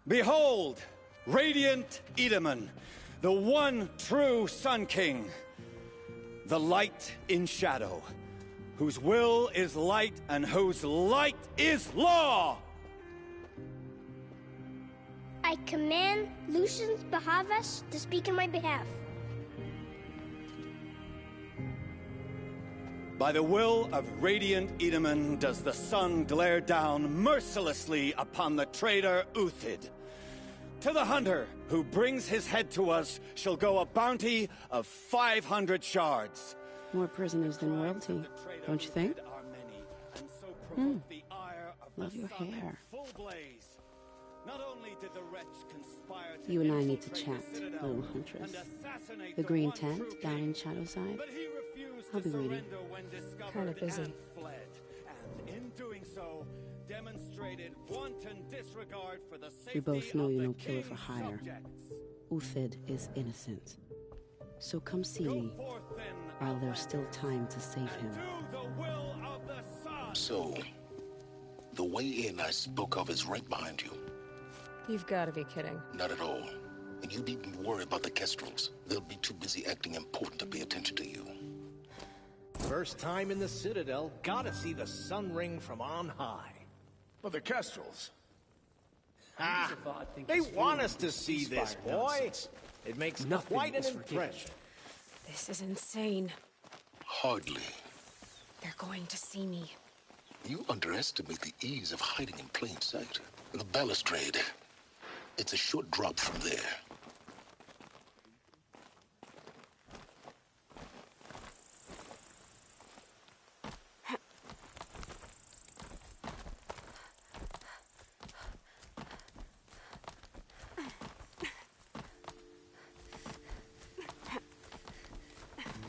Behold, radiant Edaman, the one true Sun King, the light in shadow, whose will is light and whose light is law! I command Lucius Bahavas to speak in my behalf. By the will of radiant Edaman does the sun glare down mercilessly upon the traitor Uthid. To the hunter who brings his head to us shall go a bounty of 500 shards. More prisoners than royalty, don't you think? Love your hair. You and I need to chat, little huntress. The green tent down in Shadowside. I'll be waiting. Kinda busy. And in doing so, demonstrated wanton disregard for the safety We both know of you're the no killer for king's hire. subjects. Uthid is innocent. So come see me, while there's still time to save him. Do the will of the sun. So, the way in I spoke of is right behind you. You've got to be kidding. Not at all. And you needn't worry about the Kestrels. They'll be too busy acting important to pay attention to you. First time in the Citadel, gotta see the sun ring from on high. But the Kestrels. Ah, they want us to see this, boy. It makes quite an impression. This is insane. Hardly. They're going to see me. You underestimate the ease of hiding in plain sight. The balustrade. It's a short drop from there.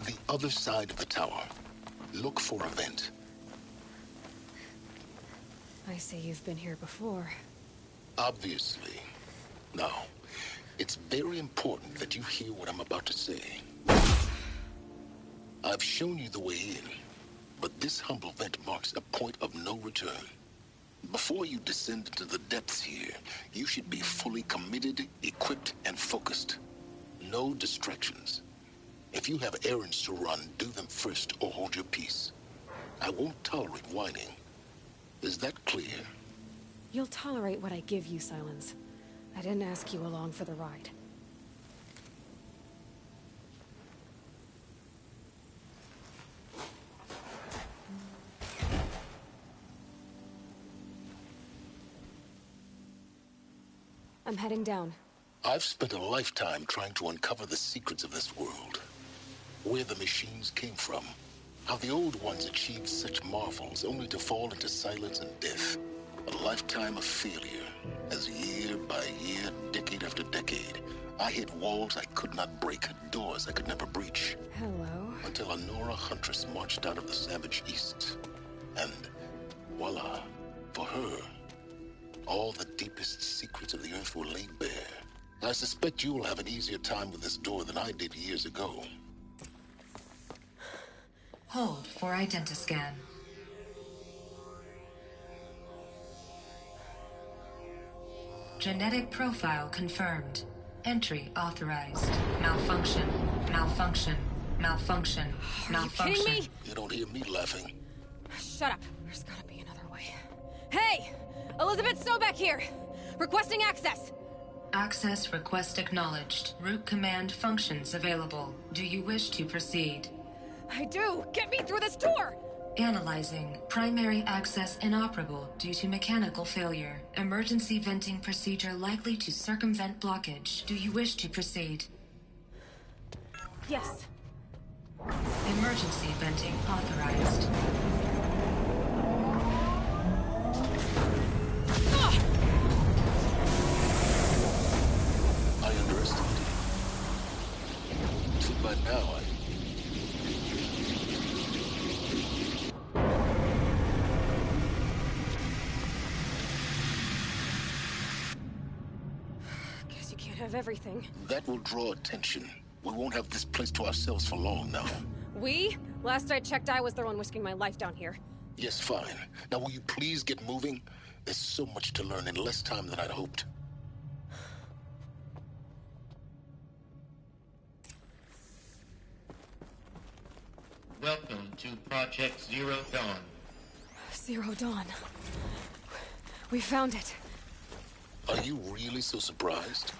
The other side of the tower. Look for a vent. I see you've been here before. Obviously. Now, it's very important that you hear what I'm about to say. I've shown you the way in, but this humble vent marks a point of no return. Before you descend into the depths here, you should be fully committed, equipped, and focused. No distractions. If you have errands to run, do them first or hold your peace. I won't tolerate whining. Is that clear? You'll tolerate what I give you, Silence. I didn't ask you along for the ride. I'm heading down. I've spent a lifetime trying to uncover the secrets of this world. Where the machines came from. How the old ones achieved such marvels only to fall into silence and death. A lifetime of failure, as year by year, decade after decade, I hit walls I could not break, doors I could never breach. Hello. Until a Nora huntress marched out of the savage east. And voila, for her, all the deepest secrets of the earth were laid bare. I suspect you'll have an easier time with this door than I did years ago. Hold for identiscan. Genetic profile confirmed. Entry authorized. Malfunction. Malfunction. Malfunction. Malfunction. Are you kidding me? You don't hear me laughing. Shut up. There's gotta be another way. Hey! Elizabeth Sobeck here! Requesting access! Access request acknowledged. Root command functions available. Do you wish to proceed? I do! Get me through this door! Analyzing. Primary access inoperable due to mechanical failure. Emergency venting procedure likely to circumvent blockage. Do you wish to proceed? Yes. Emergency venting authorized. I underestimated. Too bad now Guess you can't have everything. That will draw attention. We won't have this place to ourselves for long now. We? Last I checked, I was the one risking my life down here. Yes, fine. Now will you please get moving? There's so much to learn in less time than I'd hoped. Welcome to Project Zero Dawn. Zero Dawn. We found it. Are you really so surprised?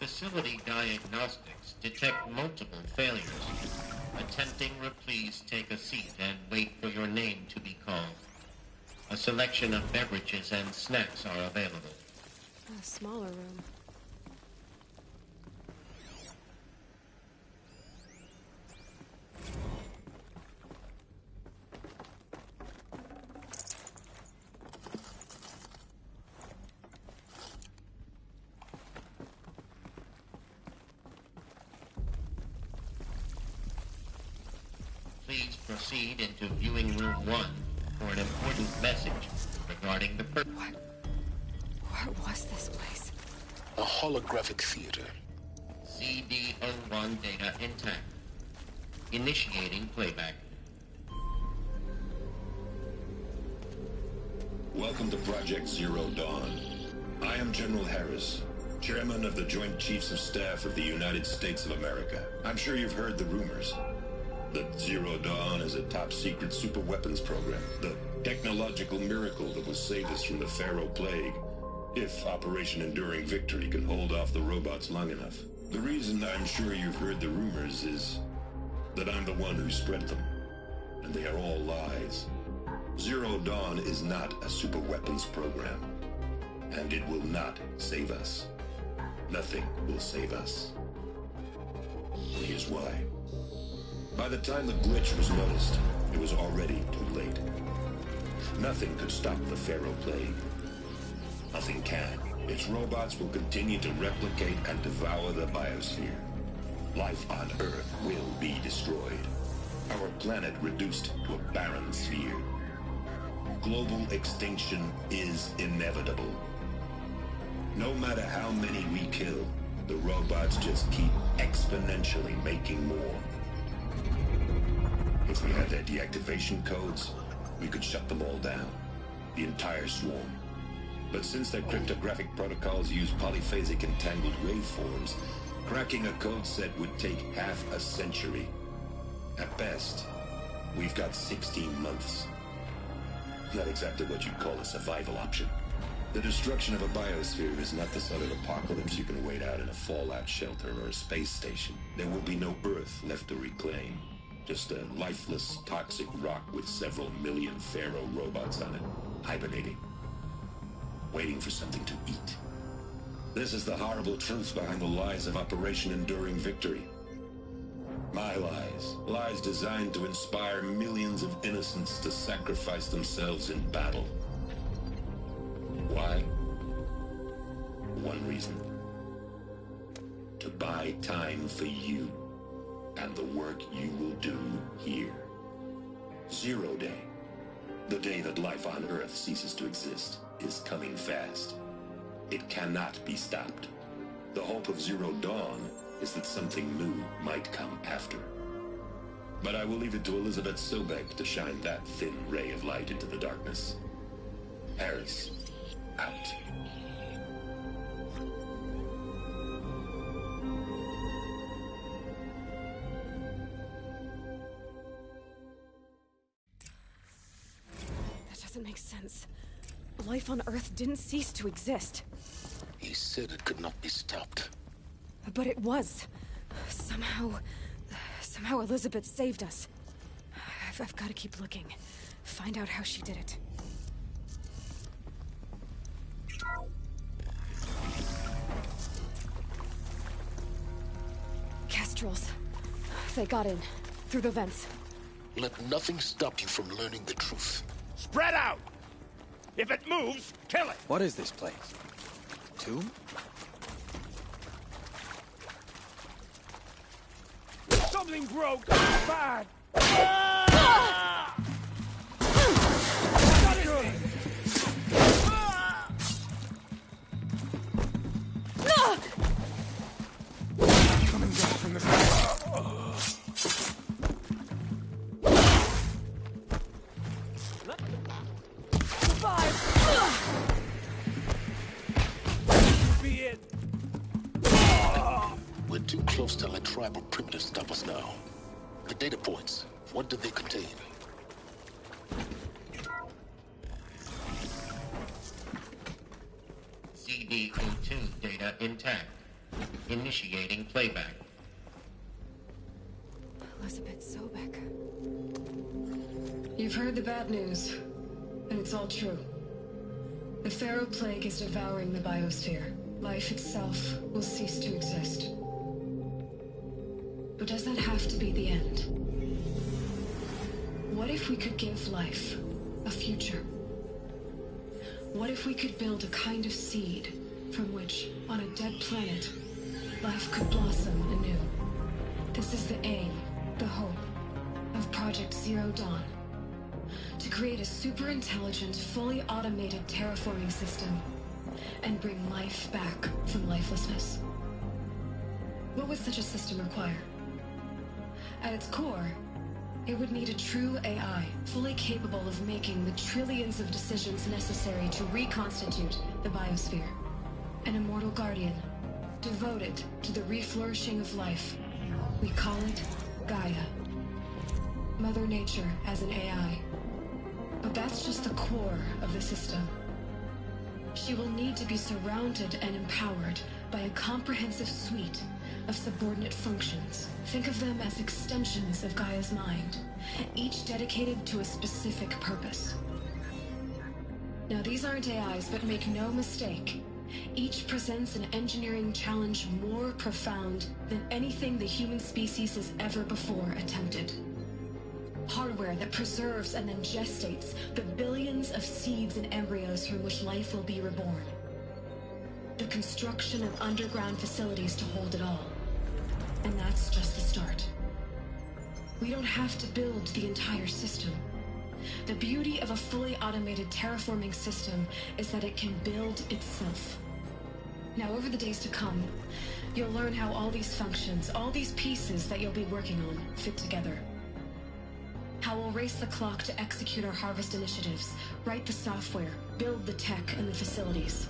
Facility diagnostics detect multiple failures. Attempting, please take a seat and wait for your name to be called. A selection of beverages and snacks are available. A smaller room. Please proceed into viewing room 1 for an important message regarding the What was this place? A holographic theater. CD01 data intact. Initiating playback. Welcome to Project Zero Dawn. I am General Harris, Chairman of the Joint Chiefs of Staff of the United States of America. I'm sure you've heard the rumors that Zero Dawn is a top-secret super-weapons program, the technological miracle that will save us from the Pharaoh Plague, if Operation Enduring Victory can hold off the robots long enough. The reason I'm sure you've heard the rumors is that I'm the one who spread them, and they are all lies. Zero Dawn is not a super-weapons program, and it will not save us. Nothing will save us. Here's why. By the time the glitch was noticed, it was already too late. Nothing could stop the Pharaoh Plague. Nothing can. Its robots will continue to replicate and devour the biosphere. Life on Earth will be destroyed. Our planet reduced to a barren sphere. Global extinction is inevitable. No matter how many we kill, the robots just keep exponentially making more. If we had their deactivation codes, we could shut them all down. The entire swarm. But since their cryptographic protocols use polyphasic entangled waveforms, cracking a code set would take half a century. At best, we've got 16 months. Not exactly what you'd call a survival option. The destruction of a biosphere is not the sort of apocalypse you can wait out in a fallout shelter or a space station. There will be no Earth left to reclaim. Just a lifeless, toxic rock with several million Pharaoh robots on it, hibernating, waiting for something to eat. This is the horrible truth behind the lies of Operation Enduring Victory. My lies. Lies designed to inspire millions of innocents to sacrifice themselves in battle. Why? One reason. To buy time for you and the work you will do here. Zero Day, the day that life on Earth ceases to exist, is coming fast. It cannot be stopped. The hope of Zero Dawn is that something new might come after. But I will leave it to Elizabeth Sobek to shine that thin ray of light into the darkness. Harris, out. That doesn't make sense. Life on Earth didn't cease to exist. He said it could not be stopped. But it was. Somehow Elizabeth saved us. I've got to keep looking. Find out how she did it. Kestrels. They got in. Through the vents. Let nothing stop you from learning the truth. Spread out! If it moves, kill it! What is this place? Tomb? Something broke! Bad! Ah! Not good! Coming down from the We're too close to let tribal primitives stop us now. The data points, What do they contain? CD02 data intact. Initiating playback. Elizabeth Sobek. You've heard the bad news, and it's all true. The Pharaoh Plague is devouring the biosphere. Life itself will cease to exist. But does that have to be the end? What if we could give life a future? What if we could build a kind of seed from which, on a dead planet, life could blossom anew? This is the aim, the hope, of Project Zero Dawn. To create a super-intelligent, fully automated terraforming system and bring life back from lifelessness. What would such a system require? At its core, it would need a true AI, fully capable of making the trillions of decisions necessary to reconstitute the biosphere. An immortal guardian, devoted to the reflourishing of life. We call it Gaia. Mother Nature as an AI. But that's just the core of the system. She will need to be surrounded and empowered by a comprehensive suite of subordinate functions. Think of them as extensions of Gaia's mind, each dedicated to a specific purpose. Now, these aren't AIs, but make no mistake, each presents an engineering challenge more profound than anything the human species has ever before attempted. Hardware that preserves and then gestates the billions of seeds and embryos from which life will be reborn. The construction of underground facilities to hold it all. And that's just the start. We don't have to build the entire system. The beauty of a fully automated terraforming system is that it can build itself. Now, over the days to come, you'll learn how all these functions, all these pieces that you'll be working on, fit together. How we'll race the clock to execute our harvest initiatives, write the software, build the tech and the facilities.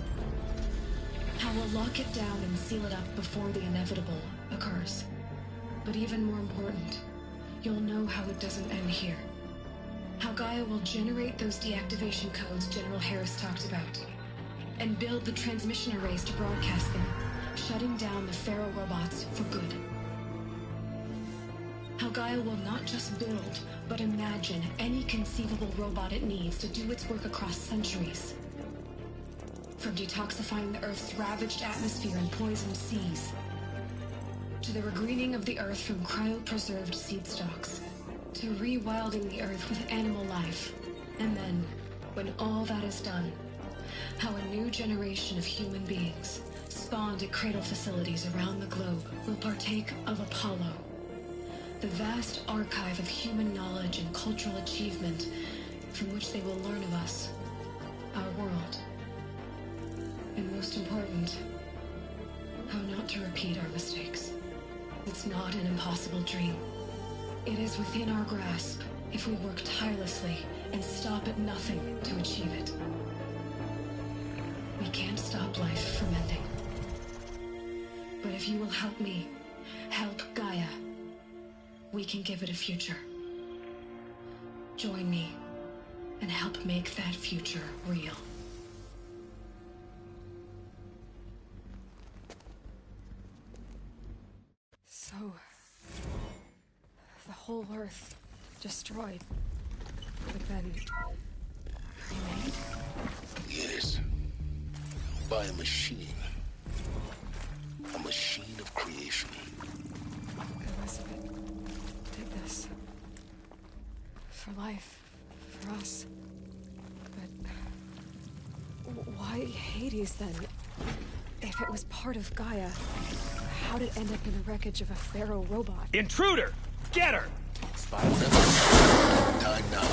How we'll lock it down and seal it up before the inevitable occurs. But even more important, you'll know how it doesn't end here. How Gaia will generate those deactivation codes General Harris talked about, and build the transmission arrays to broadcast them, shutting down the Pharaoh robots for good. How Gaia will not just build, but imagine any conceivable robot it needs to do its work across centuries. From detoxifying the Earth's ravaged atmosphere and poisoned seas, to the regreening of the Earth from cryopreserved seed stalks, to rewilding the Earth with animal life. And then, when all that is done, how a new generation of human beings, spawned at cradle facilities around the globe, will partake of Apollo, the vast archive of human knowledge and cultural achievement from which they will learn of us, our world. And most important, how not to repeat our mistakes. It's not an impossible dream. It is within our grasp if we work tirelessly and stop at nothing to achieve it. We can't stop life from ending. But if you will help me, help Gaia, we can give it a future. Join me and help make that future real. So, the whole Earth destroyed, but then remade? Yes. By a machine. A machine of creation. Elizabeth did this. For life. For us. But why Hades then? If it was part of Gaia, how'd it end up in the wreckage of a Pharaoh robot? Intruder! Get her! Die now.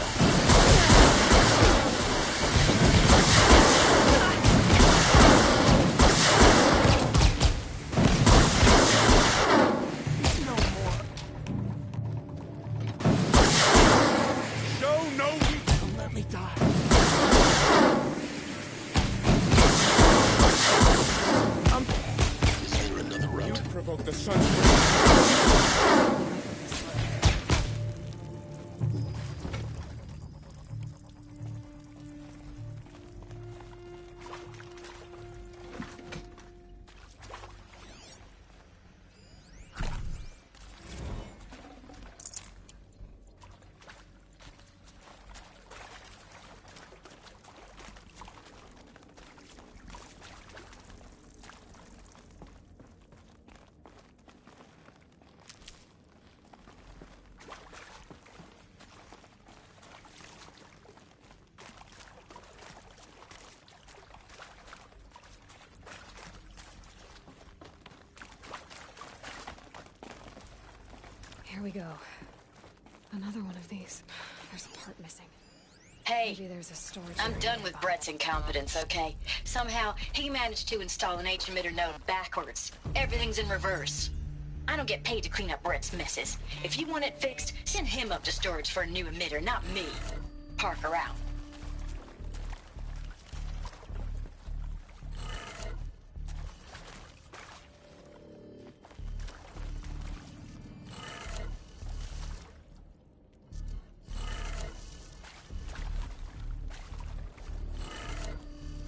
Here we go. Another one of these. There's a part missing. Hey, Maybe there's a storage I'm area done with nearby. Brett's incompetence, okay? Somehow, he managed to install an H-emitter node backwards. Everything's in reverse. I don't get paid to clean up Brett's messes. If you want it fixed, send him up to storage for a new emitter, not me. Parker out.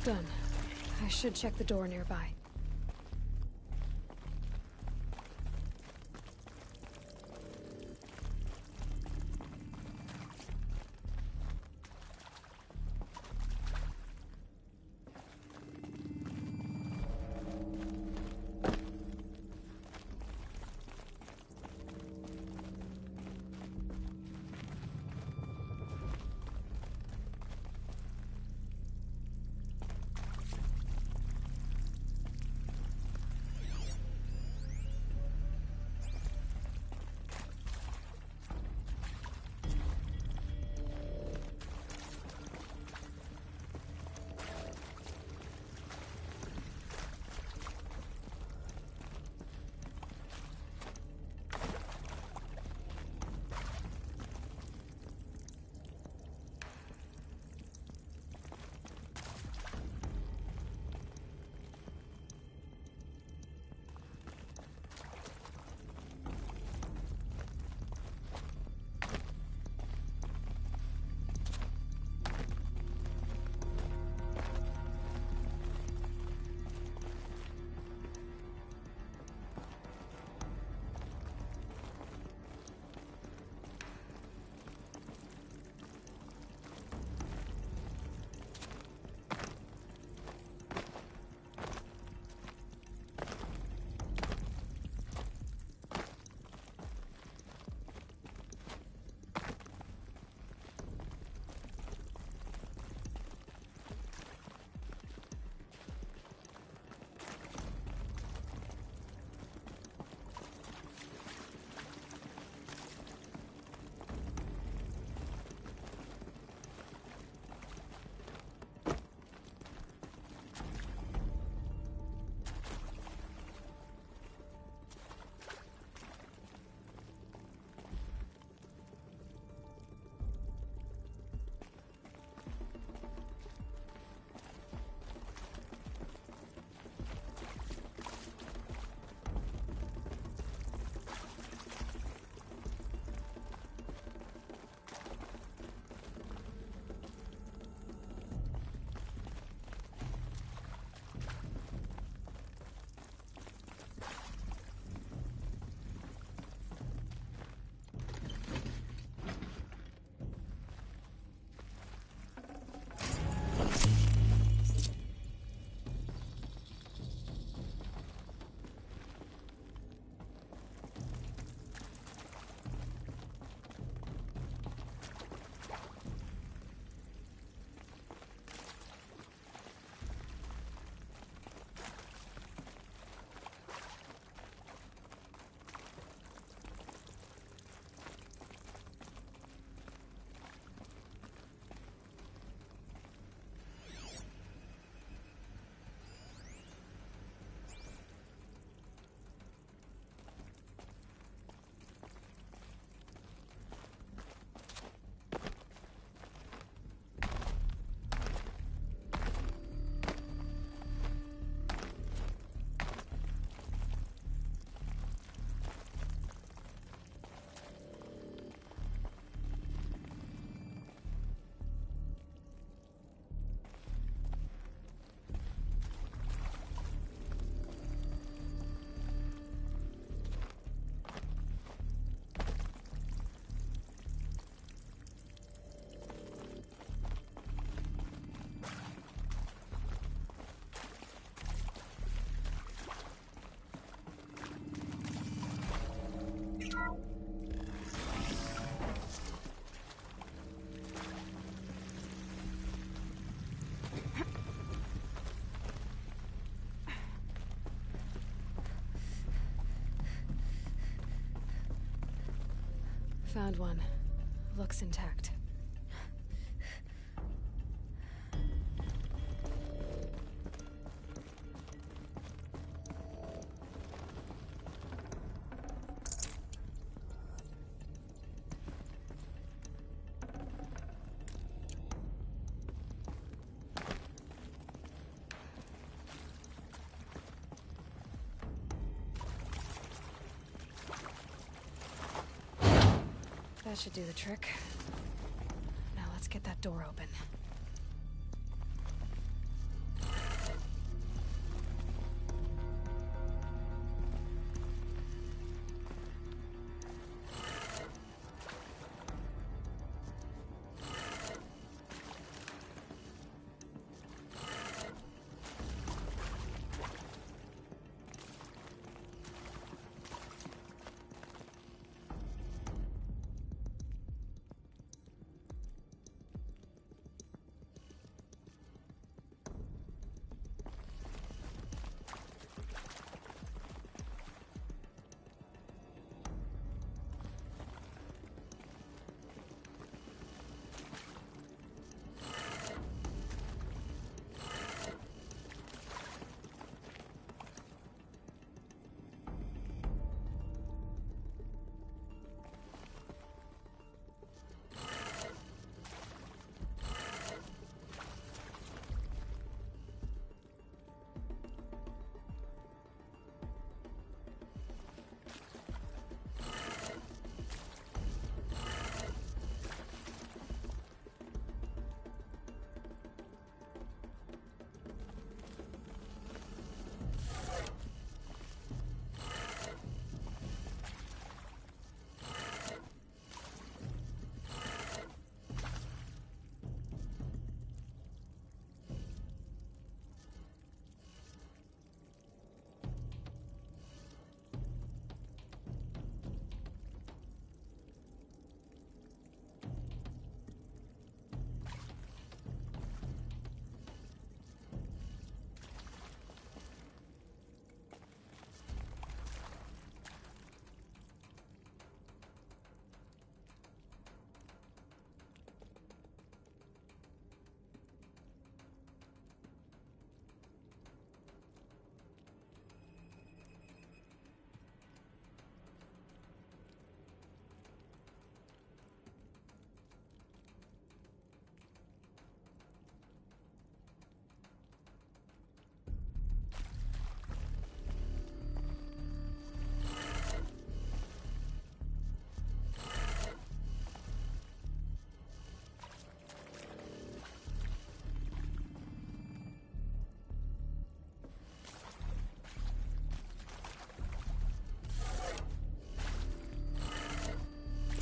Done. I should check the door nearby. Found one. Looks intact. That should do the trick. Now let's get that door open.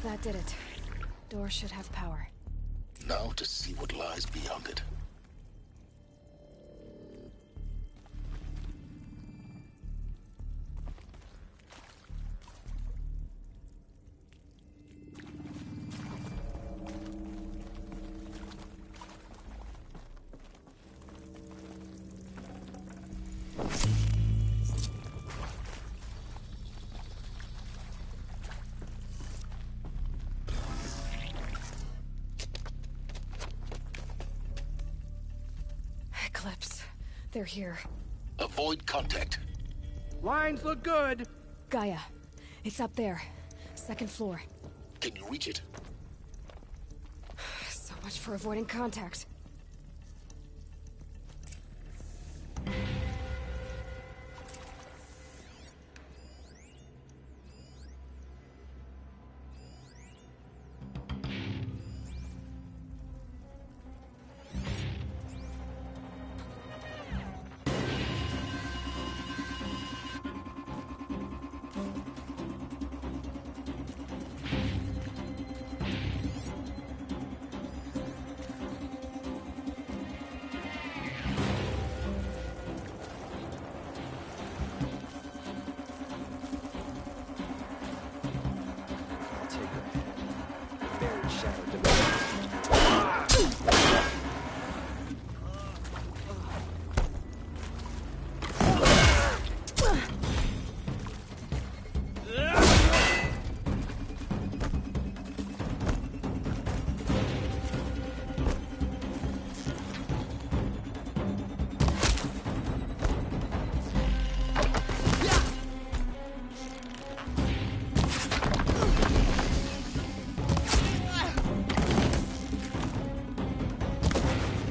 That did it. Door should have power. Now to see what lies beyond it. Eclipse. They're here. Avoid contact. Lines look good. Gaia. It's up there. Second floor. Can you reach it? So much for avoiding contact.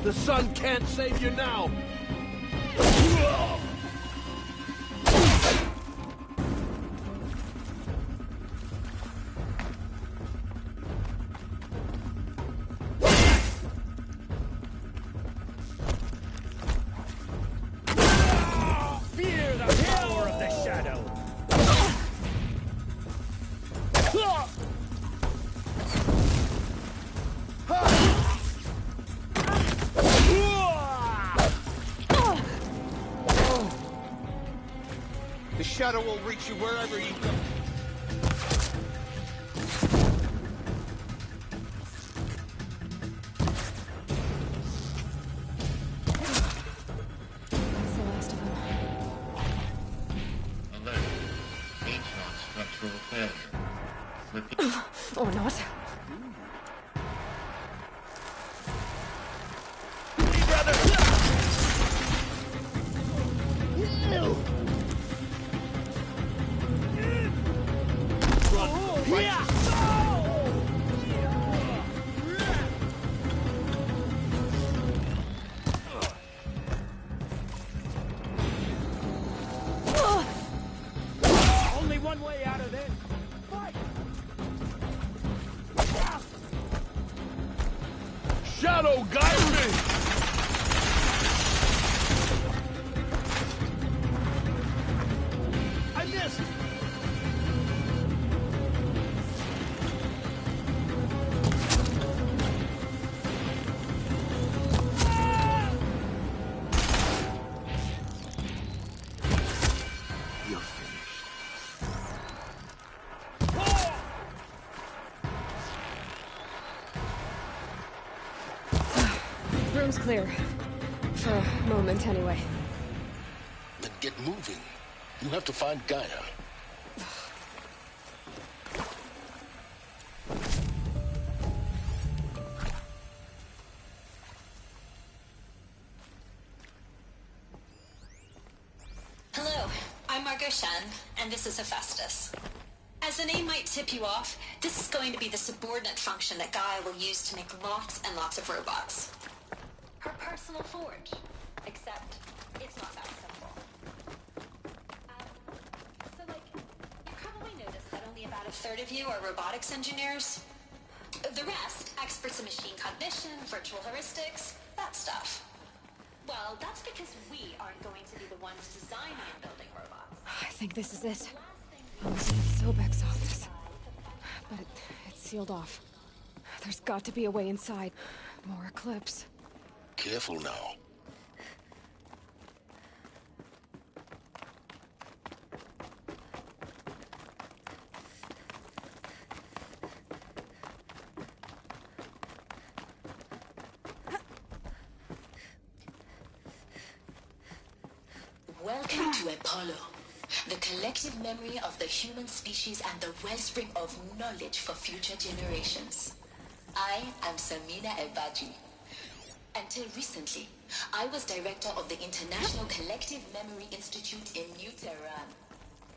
The sun can't save you now! Fear the power of the shadow! The shadow will reach you wherever you go. That's the last of them. Alert. H-Not structural failure. Repeat. Or not. Only one way out of this. Fight! Shadow, guide me! I missed! You're finished. Room's clear. For a moment, anyway. Then get moving. You have to find Gaia. Hello, I'm Margot Shen, and this is Hephaestus. As the name might tip you off, this is going to be the subordinate function that Gaia will use to make lots and lots of robots. Her personal forge. Except, it's not that simple. You probably noticed that only about a third of you are robotics engineers. The rest, experts in machine cognition, virtual heuristics, that stuff. Well, that's because we aren't going to be the ones designing and building robots. I think this is it. I was in Sobek's office. But it's sealed off. There's got to be a way inside. More Eclipse. Careful now. Welcome to Apollo, the collective memory of the human species and the wellspring of knowledge for future generations. I am Samina Ebaji. Until recently, I was director of the International Collective Memory Institute in New Tehran.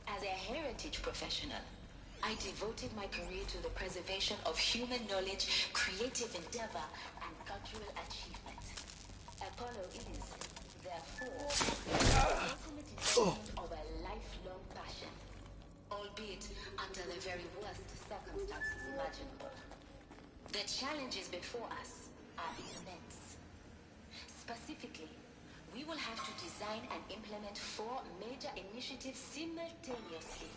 As a heritage professional, I devoted my career to the preservation of human knowledge, creative endeavor, and cultural achievement. Apollo is, therefore, the ultimate expression of a lifelong passion, albeit under the very worst circumstances imaginable. The challenges before us are immense. Specifically, we will have to design and implement 4 major initiatives simultaneously.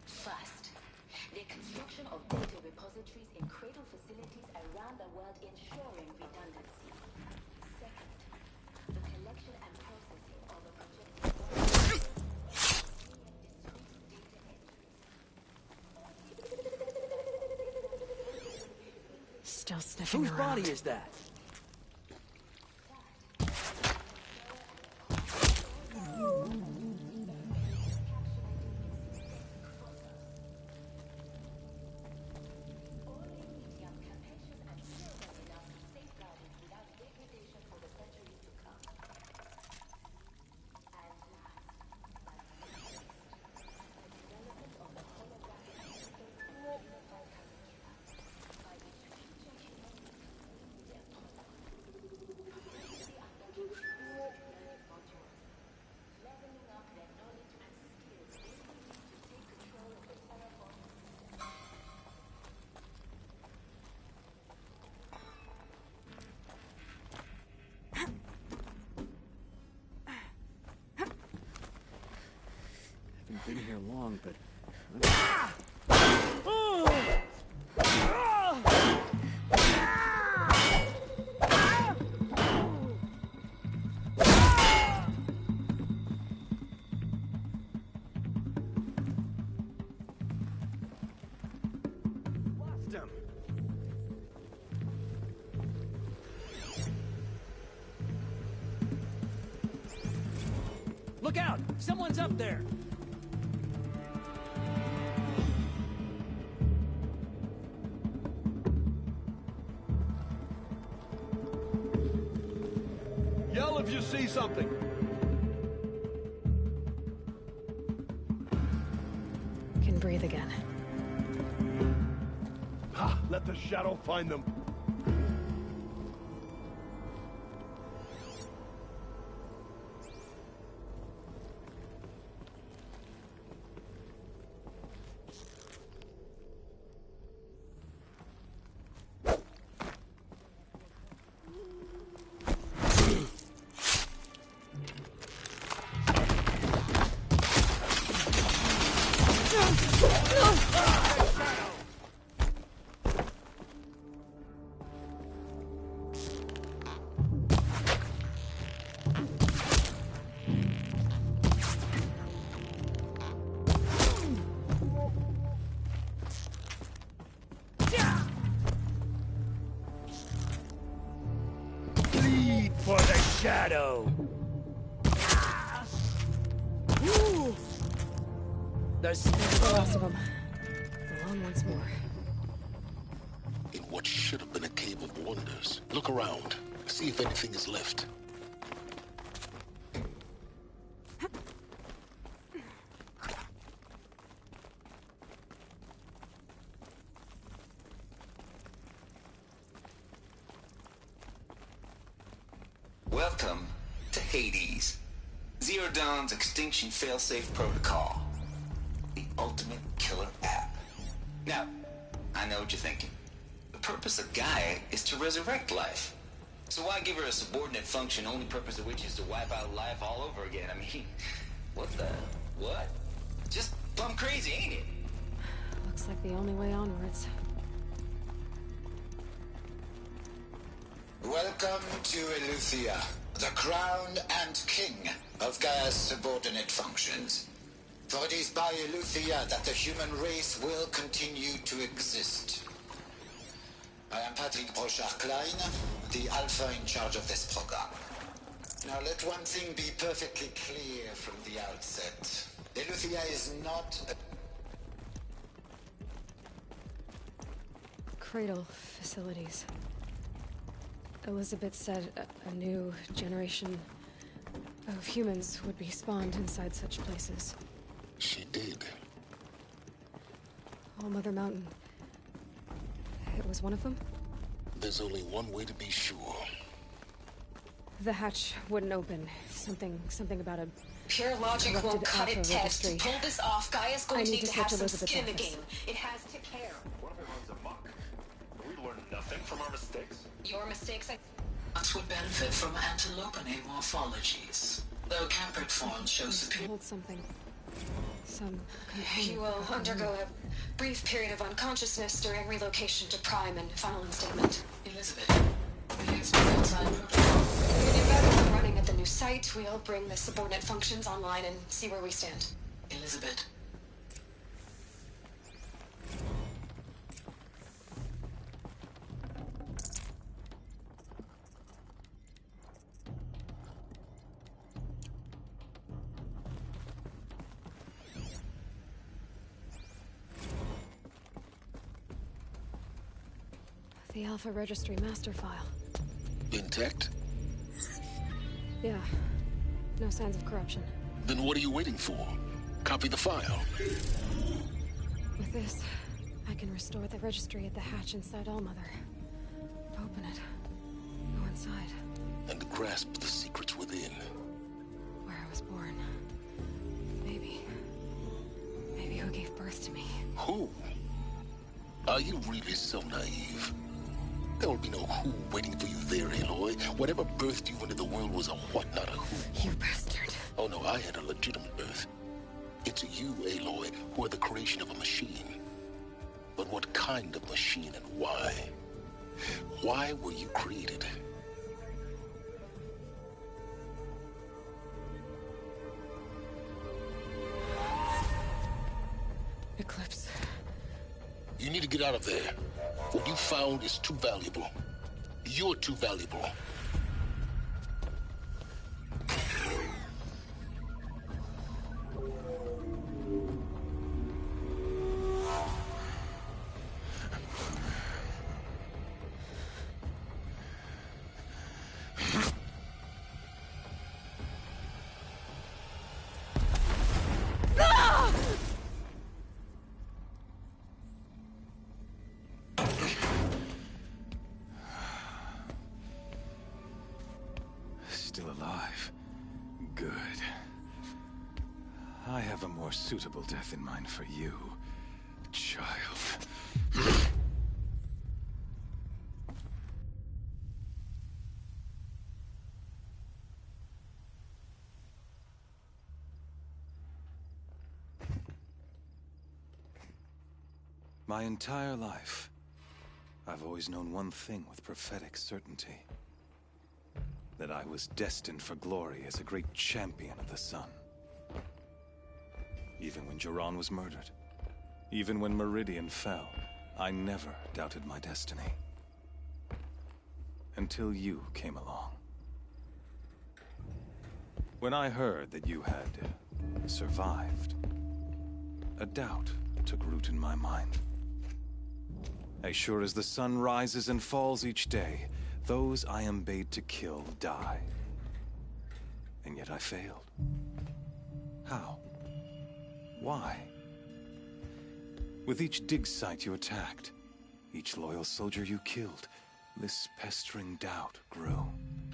First, the construction of data repositories in cradle facilities around the world ensuring redundancy. Second, the collection and processing of a projected Still sniffing Whose around. body is that? haven't been here long, but... Lost him. Look out! Someone's up there! Yell if you see something. Can breathe again. Ha! Let the shadow find them. Bleed for the shadow! There's the last of them. Along once more. In what should have been a cave of wonders. Look around. See if anything is left. Welcome to Hades. Zero Dawn's extinction failsafe protocol. The ultimate killer app. Now, I know what you're thinking. The purpose of Gaia is to resurrect life. So why give her a subordinate function, only purpose of which is to wipe out life all over again? I mean, what? Just plumb crazy, ain't it? Looks like the only way onwards. Welcome to Eleuthia, the crown and king of Gaia's subordinate functions. For it is by Eleuthia that the human race will continue to exist. I am Patrick Brochard-Klein, the Alpha in charge of this program. Now let one thing be perfectly clear from the outset. Eleuthia is not a... Cradle facilities. Elizabeth said a new generation of humans would be spawned inside such places. She did. All Mother Mountain. It was one of them? There's only one way to be sure. The hatch wouldn't open. Something about a... Pure logic won't cut it, Ted. To pull this off, Gaia's going to need to have some skin in the game. It has to care. What if it runs amok? We learn nothing from our mistakes? Your mistakes, Ants would benefit from antilopenate morphologies, though caprid forms show superior... Hold something. You will undergo a brief period of unconsciousness during relocation to Prime and final instatement. Elizabeth, the outside protocol. When you're back and running at the new site, we'll bring the subordinate functions online and see where we stand. Elizabeth. The Alpha Registry master file. Intact? Yeah. No signs of corruption. Then what are you waiting for? Copy the file. With this, I can restore the registry at the hatch inside Allmother. Open it. Go inside. And grasp the secrets within. Where I was born. Maybe who gave birth to me. Who? Are you really so naive? There will be no who waiting for you there, Aloy. Whatever birthed you into the world was a what, not a who. You bastard. Oh no, I had a legitimate birth. It's you, Aloy, who are the creation of a machine. But what kind of machine and why? Why were you created? Eclipse. You need to get out of there. What you found is too valuable. You're too valuable. Still alive. Good. I have a more suitable death in mind for you, child. My entire life, I've always known one thing with prophetic certainty. That I was destined for glory as a great champion of the sun. Even when Jiran was murdered, even when Meridian fell, I never doubted my destiny. Until you came along. When I heard that you had survived, a doubt took root in my mind. As sure as the sun rises and falls each day, those I am bade to kill die. And yet I failed. How? Why? With each dig site you attacked, each loyal soldier you killed, this pestering doubt grew.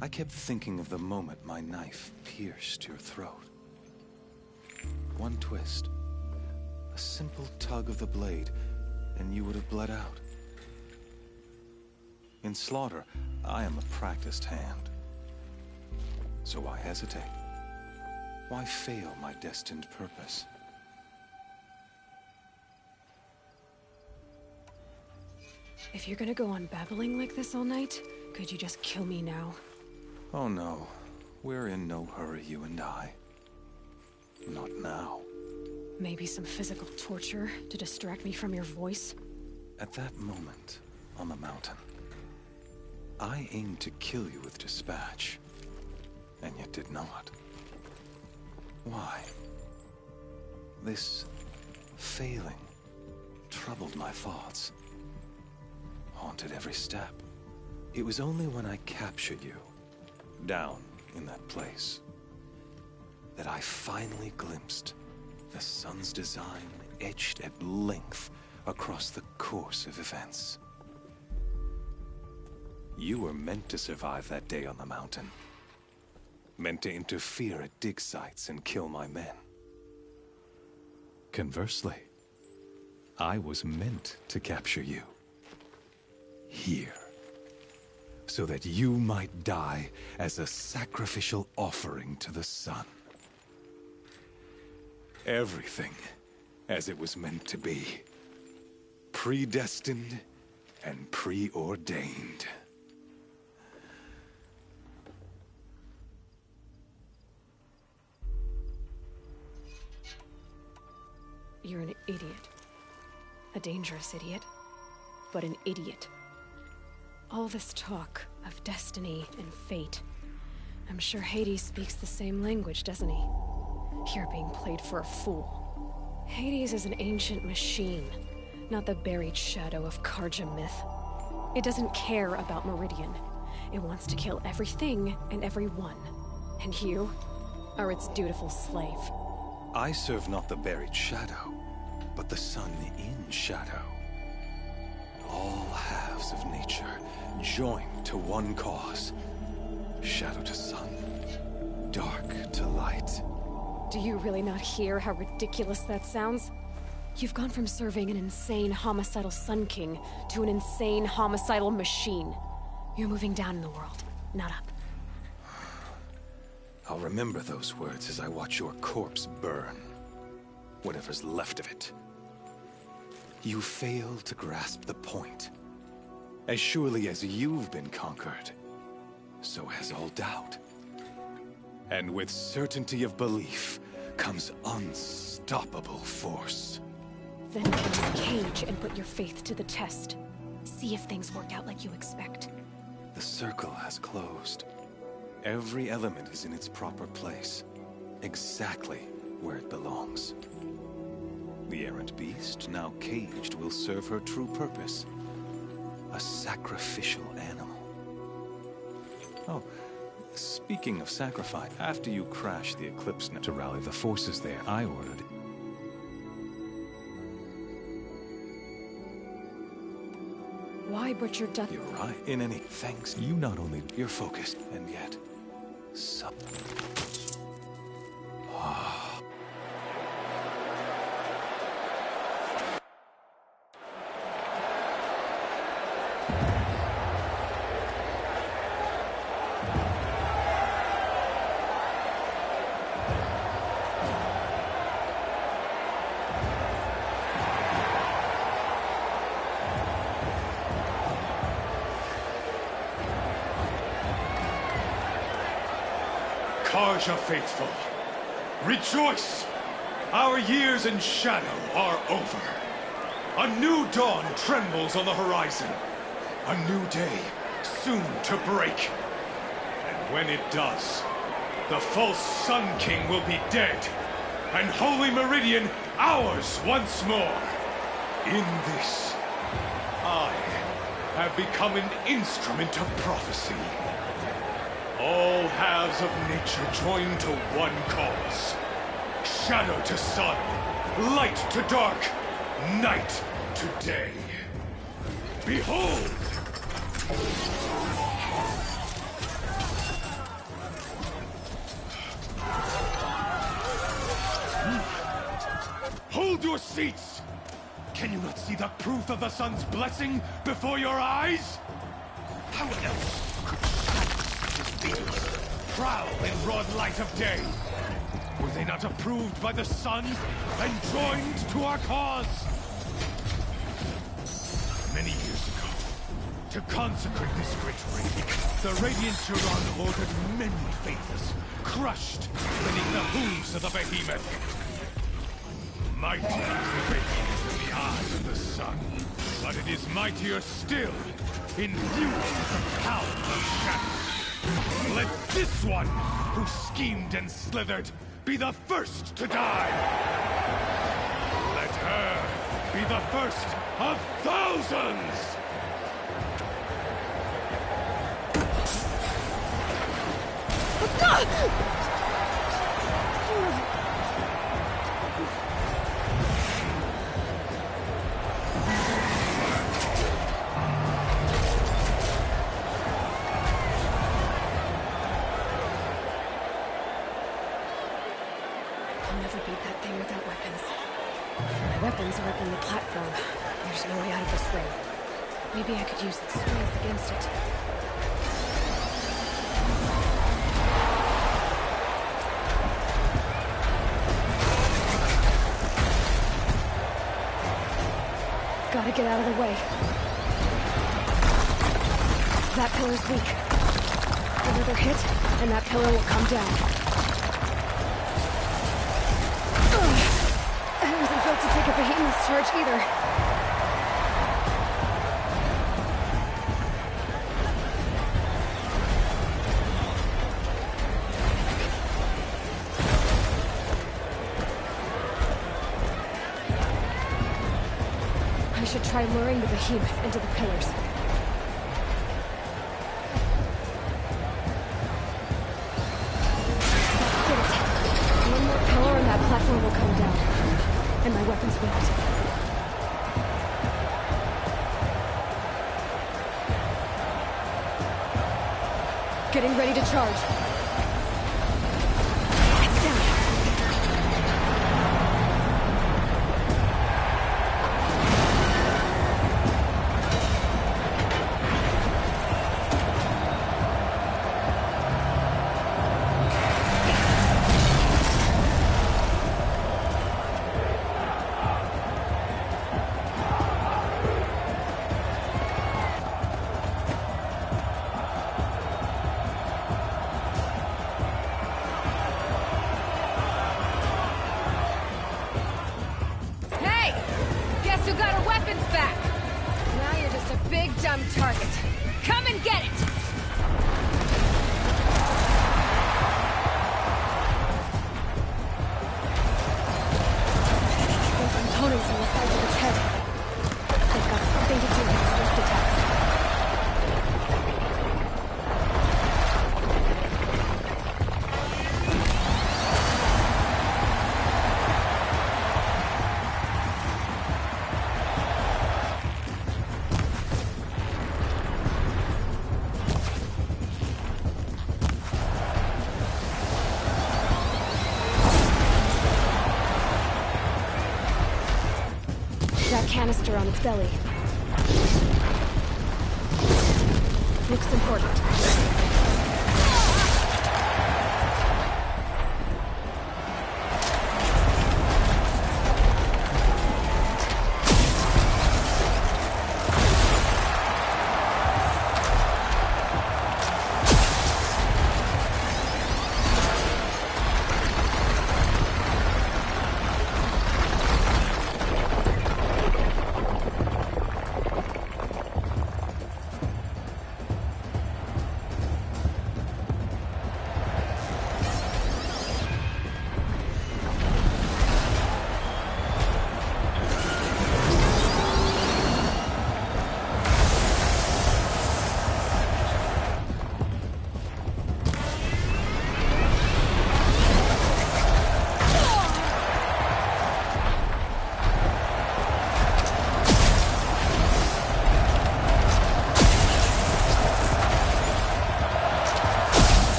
I kept thinking of the moment my knife pierced your throat. One twist, a simple tug of the blade, and you would have bled out. In slaughter, I am a practiced hand. So why hesitate? Why fail my destined purpose? If you're gonna go on babbling like this all night, could you just kill me now? Oh no, we're in no hurry, you and I. Not now. Maybe some physical torture to distract me from your voice? At that moment, on the mountain, I aimed to kill you with dispatch, and yet did not. Why? This failing troubled my thoughts, haunted every step. It was only when I captured you, down in that place, that I finally glimpsed the sun's design etched at length across the course of events. You were meant to survive that day on the mountain. Meant to interfere at dig sites and kill my men. Conversely, I was meant to capture you. Here. So that you might die as a sacrificial offering to the sun. Everything as it was meant to be. Predestined and preordained. You're an idiot. A dangerous idiot. But an idiot. All this talk of destiny and fate. I'm sure Hades speaks the same language, doesn't he? You're being played for a fool. Hades is an ancient machine, not the buried shadow of Karja myth. It doesn't care about Meridian. It wants to kill everything and everyone. And you are its dutiful slave. I serve not the buried shadow, but the sun in shadow. All halves of nature joined to one cause. Shadow to sun, dark to light. Do you really not hear how ridiculous that sounds? You've gone from serving an insane homicidal Sun King to an insane homicidal machine. You're moving down in the world, not up. I'll remember those words as I watch your corpse burn. whatever's left of it. You fail to grasp the point. As surely as you've been conquered, so has all doubt. And with certainty of belief comes unstoppable force. Then enter this cage and put your faith to the test. See if things work out like you expect. The circle has closed. Every element is in its proper place, exactly where it belongs. The errant beast, now caged, will serve her true purpose. A sacrificial animal. Oh, speaking of sacrifice, after you crash the Eclipse net to rally the forces there, I ordered. Why butcher death? You're right. In any thanks, you not only you're focused, and yet some. Karja faithful, rejoice! Our years in shadow are over. A new dawn trembles on the horizon. A new day soon to break. And when it does, the false Sun King will be dead, and Holy Meridian ours once more. In this, I have become an instrument of prophecy. All halves of nature join to one cause. Shadow to sun, light to dark, night to day. Behold! Hold your seats! Can you not see the proof of the sun's blessing before your eyes? How else could prowl in broad light of day? Were they not approved by the sun and joined to our cause? Many years ago, to consecrate this great raid, the Radiant Turon ordered many faithless, crushed beneath the hooves of the behemoth. Mighty is the radiance in the eyes of the sun, but it is mightier still in view of the power of shadow. Let this one, who schemed and slithered, be the first to die! Let her be the first of thousands! Maybe I could use its strength against it. Gotta get out of the way. That pillar's weak. Another hit, and that pillar will come down. Ugh. I wasn't built to take a behemoth's charge either. Try luring the behemoth into the pillars. That did it. One more pillar and that platform will come down. And my weapons won't. Getting ready to charge. back. Now you're just a big dumb target. Come and get it! Those components on the sides of its head. They've got something to do with its lift attacks. That canister on its belly. Looks important.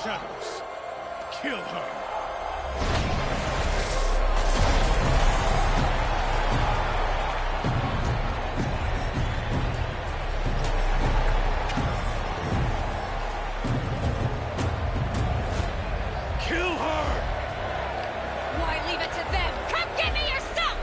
Shadows. Kill her. Kill her! Why leave it to them? Come get me yourself!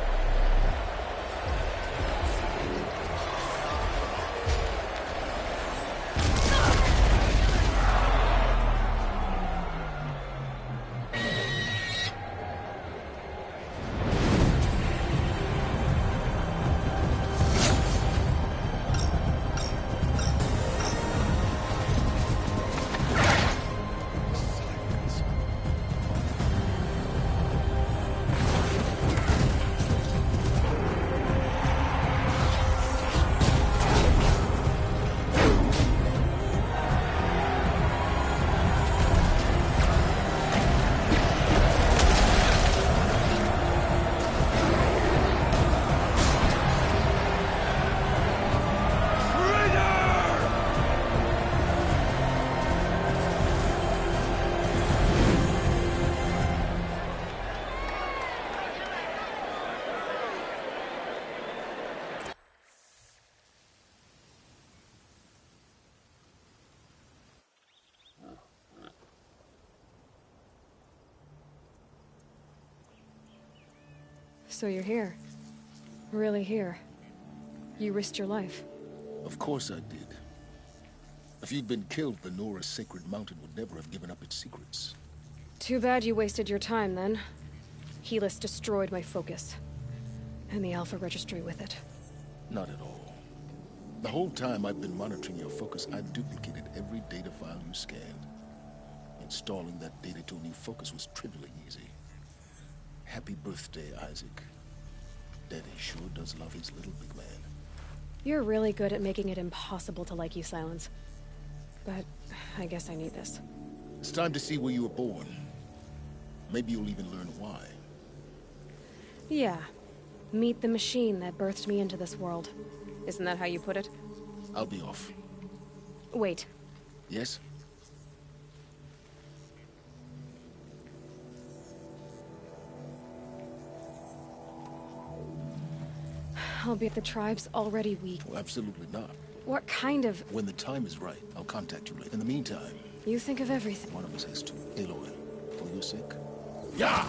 So you're here. Really here. You risked your life. Of course I did. If you'd been killed, the Nora's Sacred Mountain would never have given up its secrets. Too bad you wasted your time, then. Helis destroyed my focus. And the Alpha Registry with it. Not at all. The whole time I've been monitoring your focus, I've duplicated every data file you scanned. Installing that data to a new focus was trivially easy. Happy birthday, Isaac. Daddy sure does love his little big man. You're really good at making it impossible to like you, Silence. But I guess I need this. It's time to see where you were born. Maybe you'll even learn why. Yeah. Meet the machine that birthed me into this world. Isn't that how you put it? I'll be off. Wait. Yes? I'll be at the tribe's already weak. Well, absolutely not. What kind of... When the time is right, I'll contact you later. In the meantime... You think of everything. One of us has to. Aloy, for your sake. Yeah!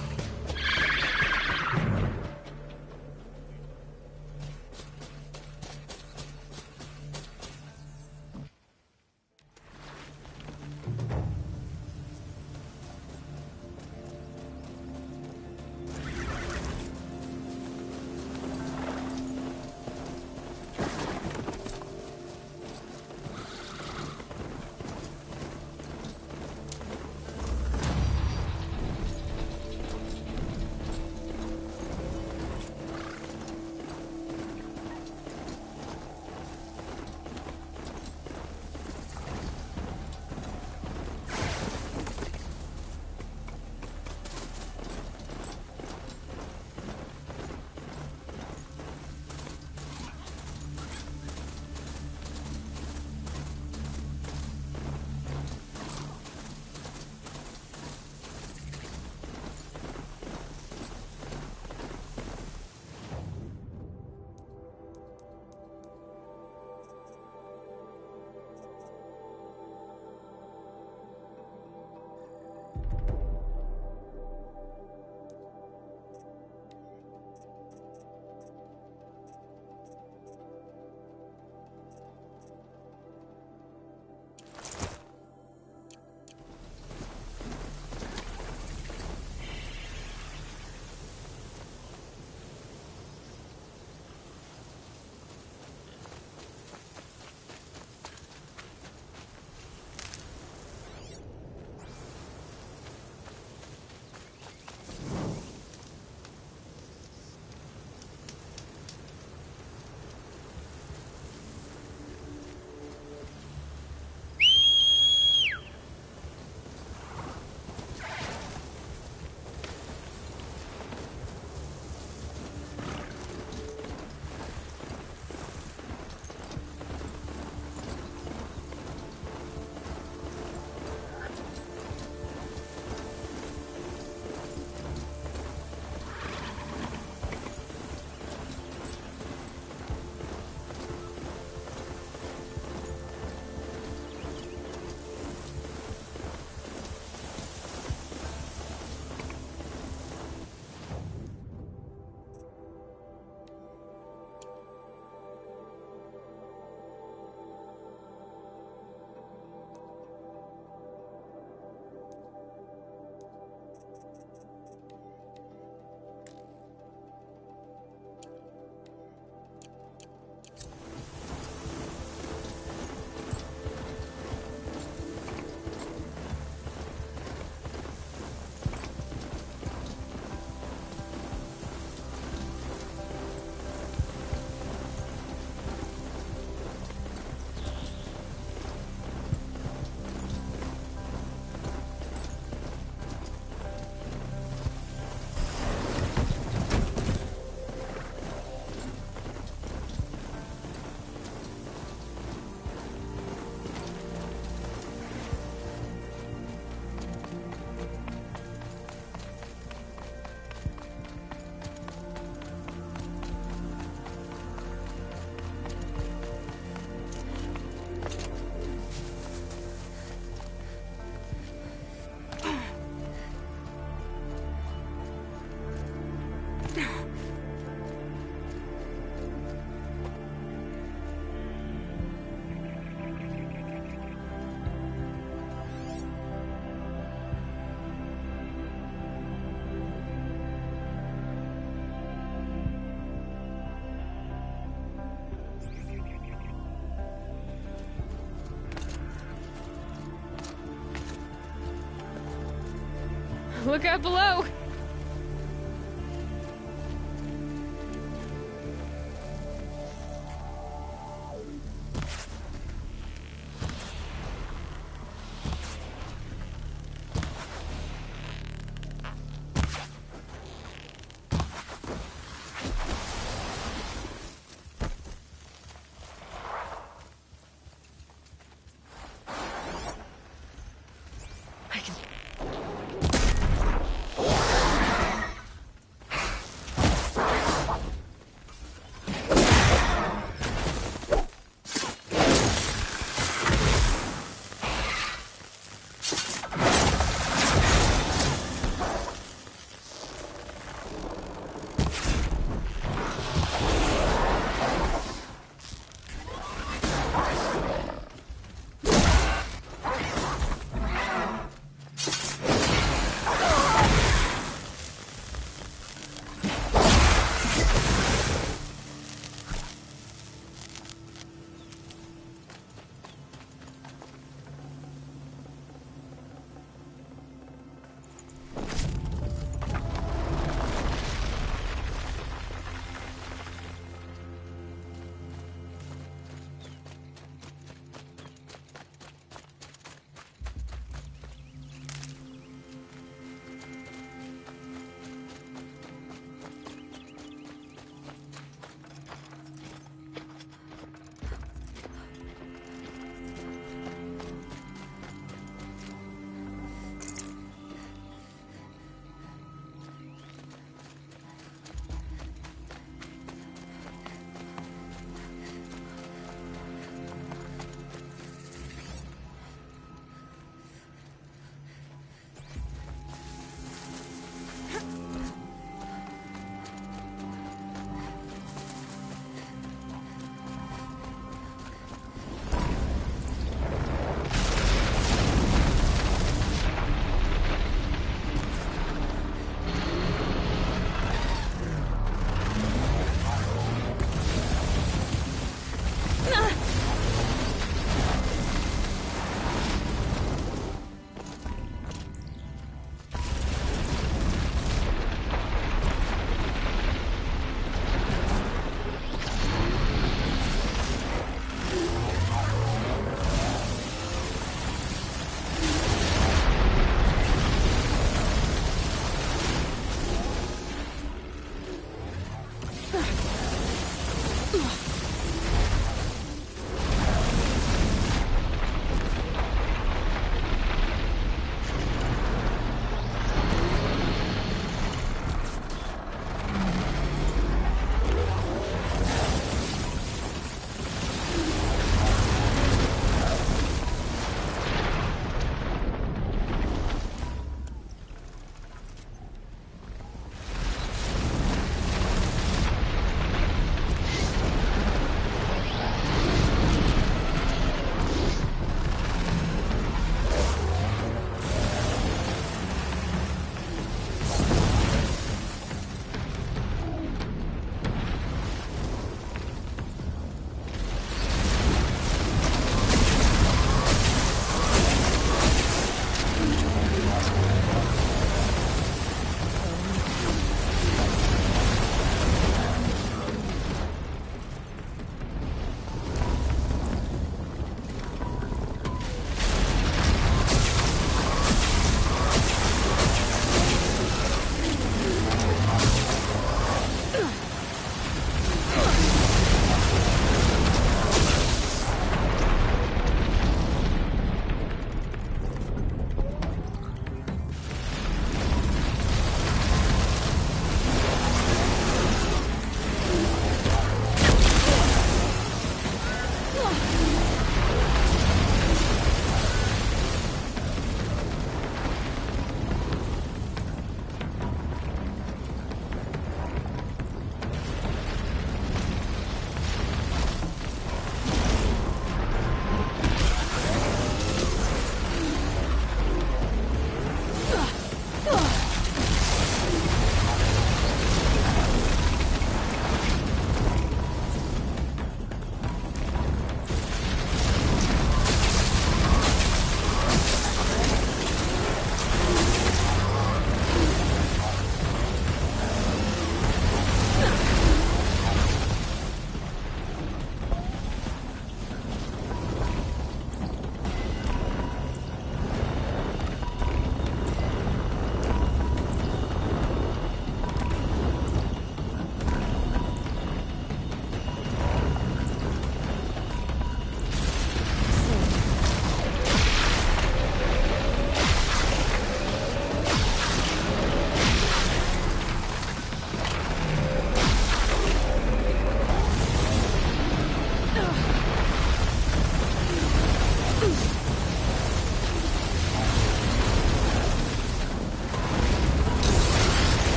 Look out below!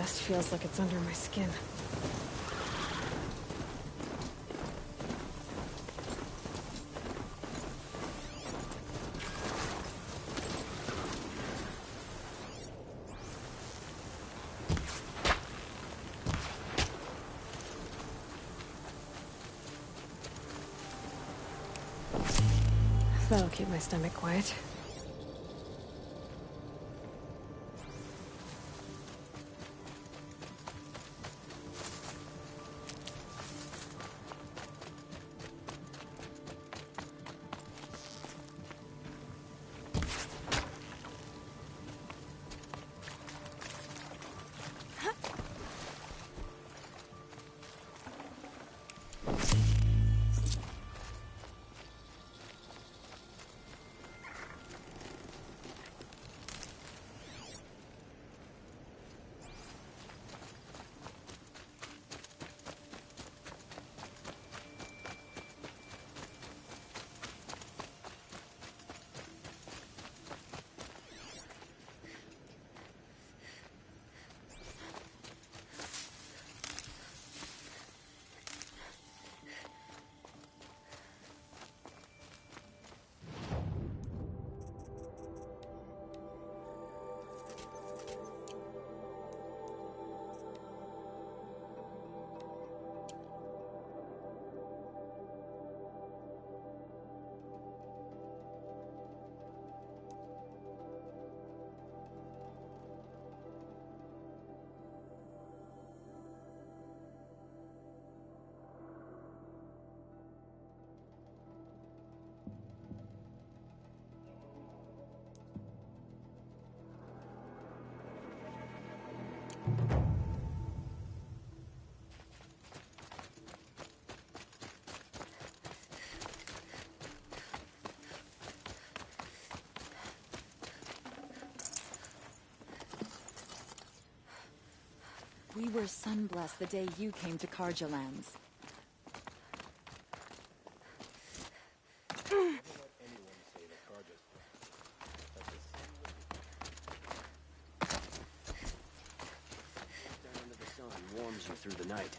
dust feels like it's under my skin. That'll keep my stomach quiet. We were sun-blessed the day you came to Karja lands. Down under the sun warms you through the night.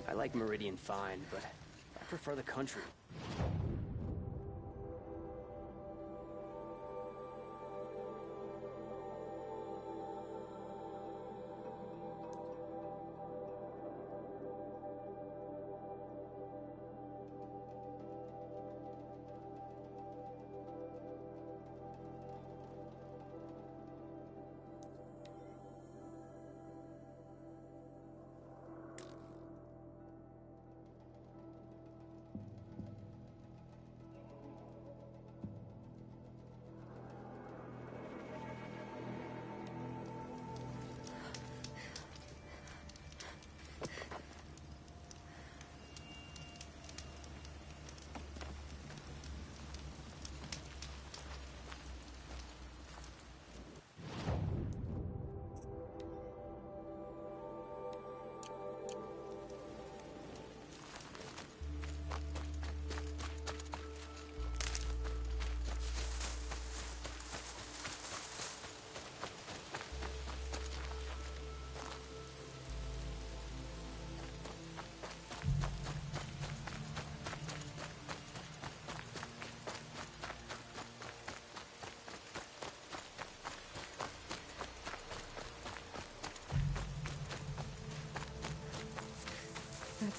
I like Meridian fine, but I prefer the country.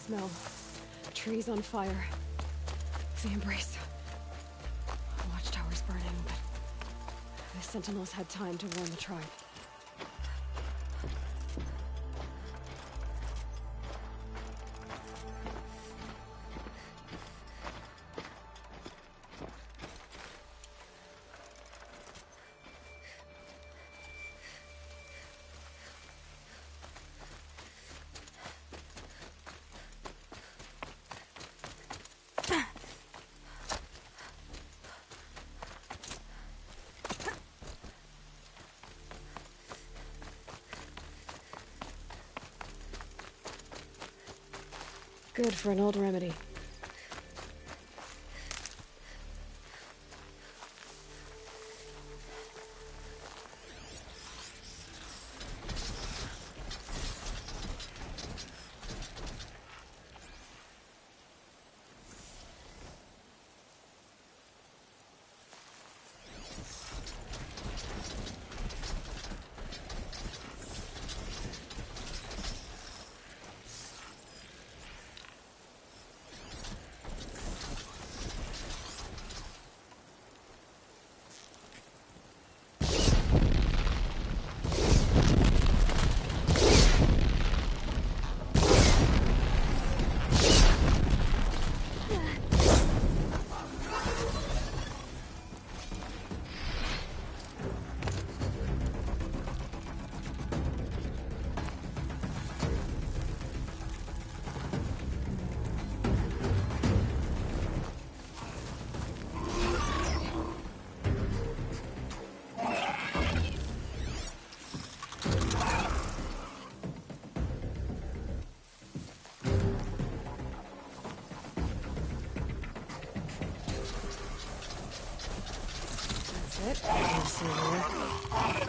smell. Trees on fire. The embrace. Watchtower's burning, but the Sentinels had time to warn the tribe. Good for an old remedy. That's it. Let's see here.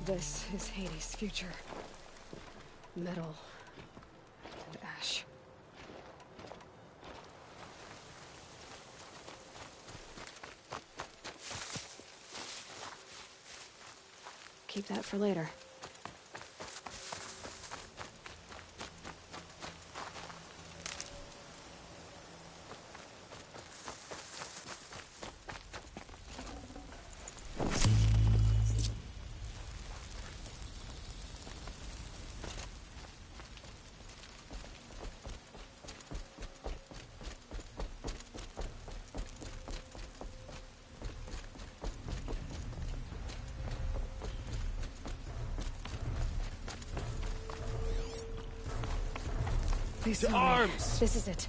This is Hades' future. Metal and ash. keep that for later. These arms! This is it.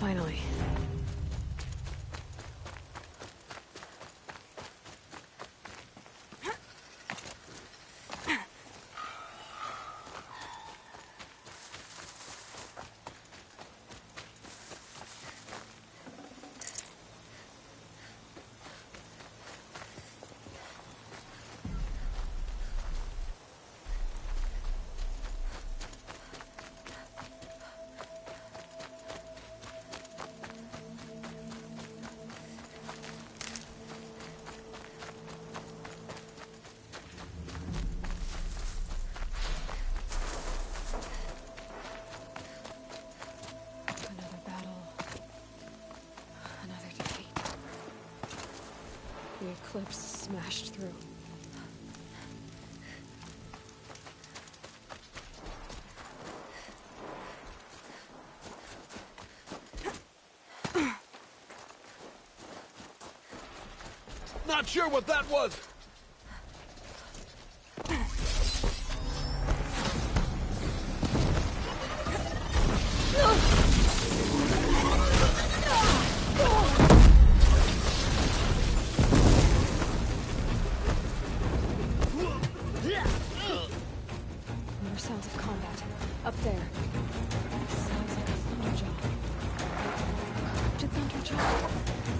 Finally. The eclipse smashed through. Not sure what that was. sounds of combat. Up there. Sounds like a thunderjaw. Corrupted thunderjaw?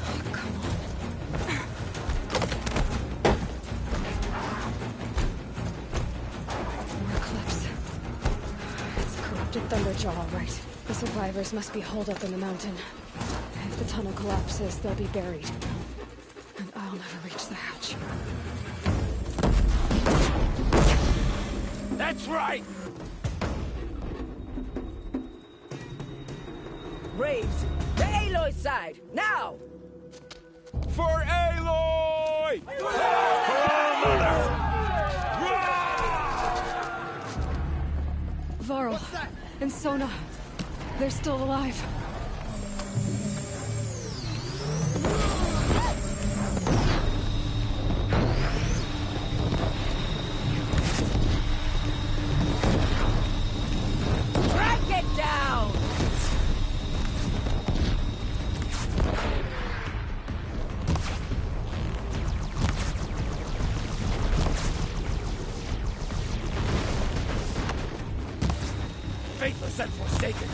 Oh, come on. More clips. It's a corrupted thunderjaw, all right. The survivors must be holed up in the mountain. If the tunnel collapses, they'll be buried. And I'll never reach the hatch. That's right! Braves, the Aloy side, now! For Aloy! For our mother! Varl and Sona, they're still alive. Track it down! Faithless and forsaken,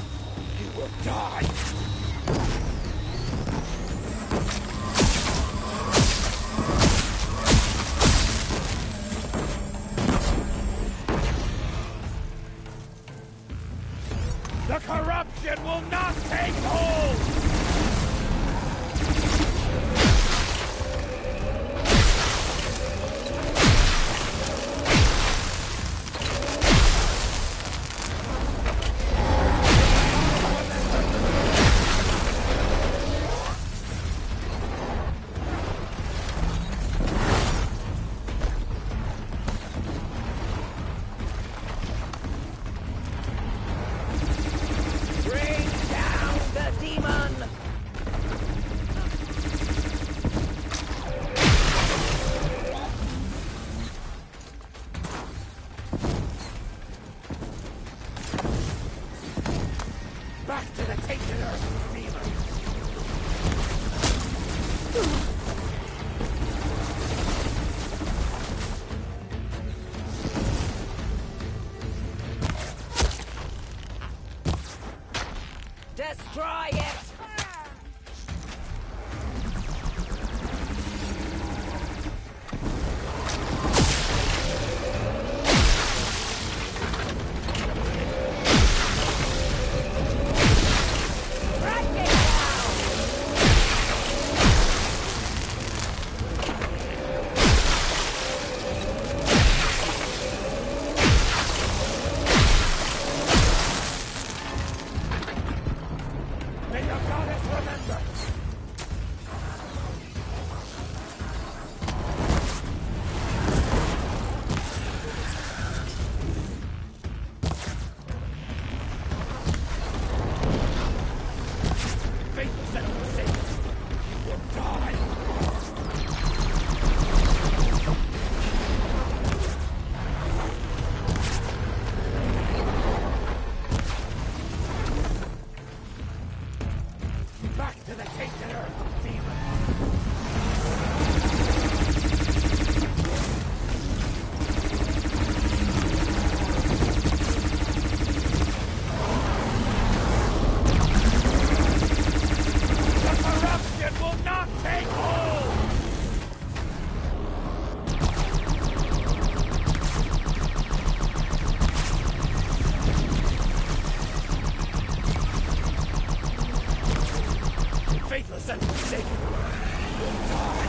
you will die! The corruption will not take hold! Bring down the demon! Back to the tainted earth, demon! Destroy it! Track it down! May your goddess remember! Faithless and forsaken, you will die! Back to the tainted earth, demon! The corruption will not take hold! Faithless and forsaken, you will die!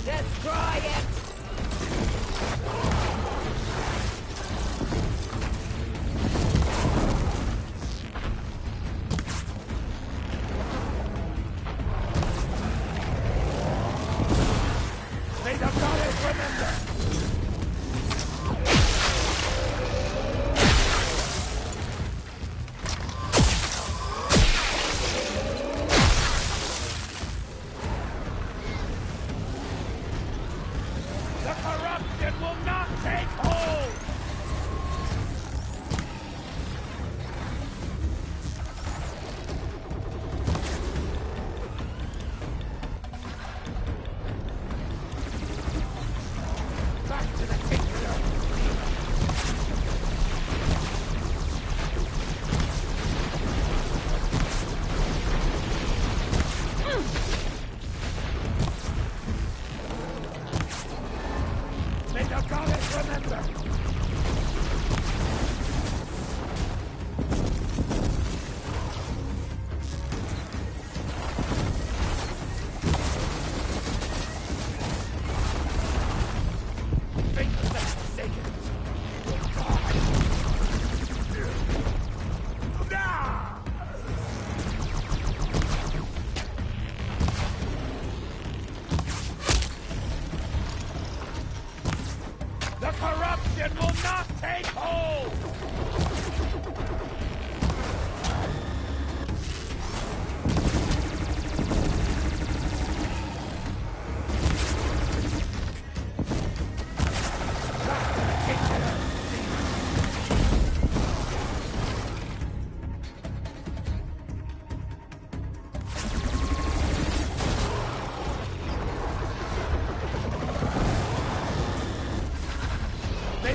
Destroy it! May the goddess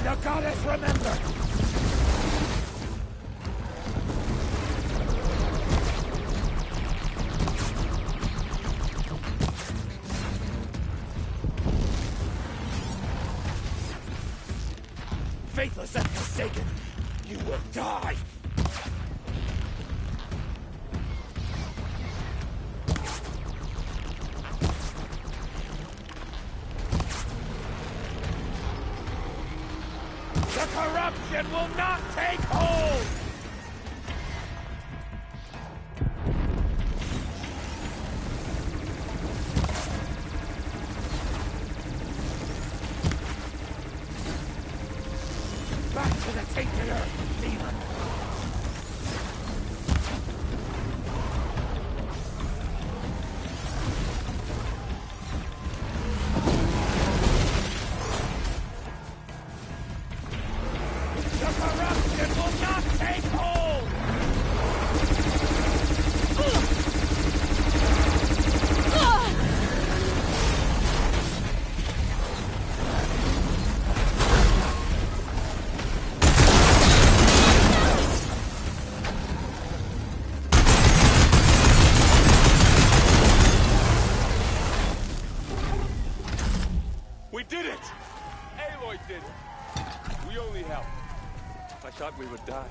the goddess remember! Faithless and forsaken, you will die! The corruption will not take hold! Back to the tainted earth, demon! The corruption will not take hold! We did it! Aloy did it! We only helped. I thought we would die.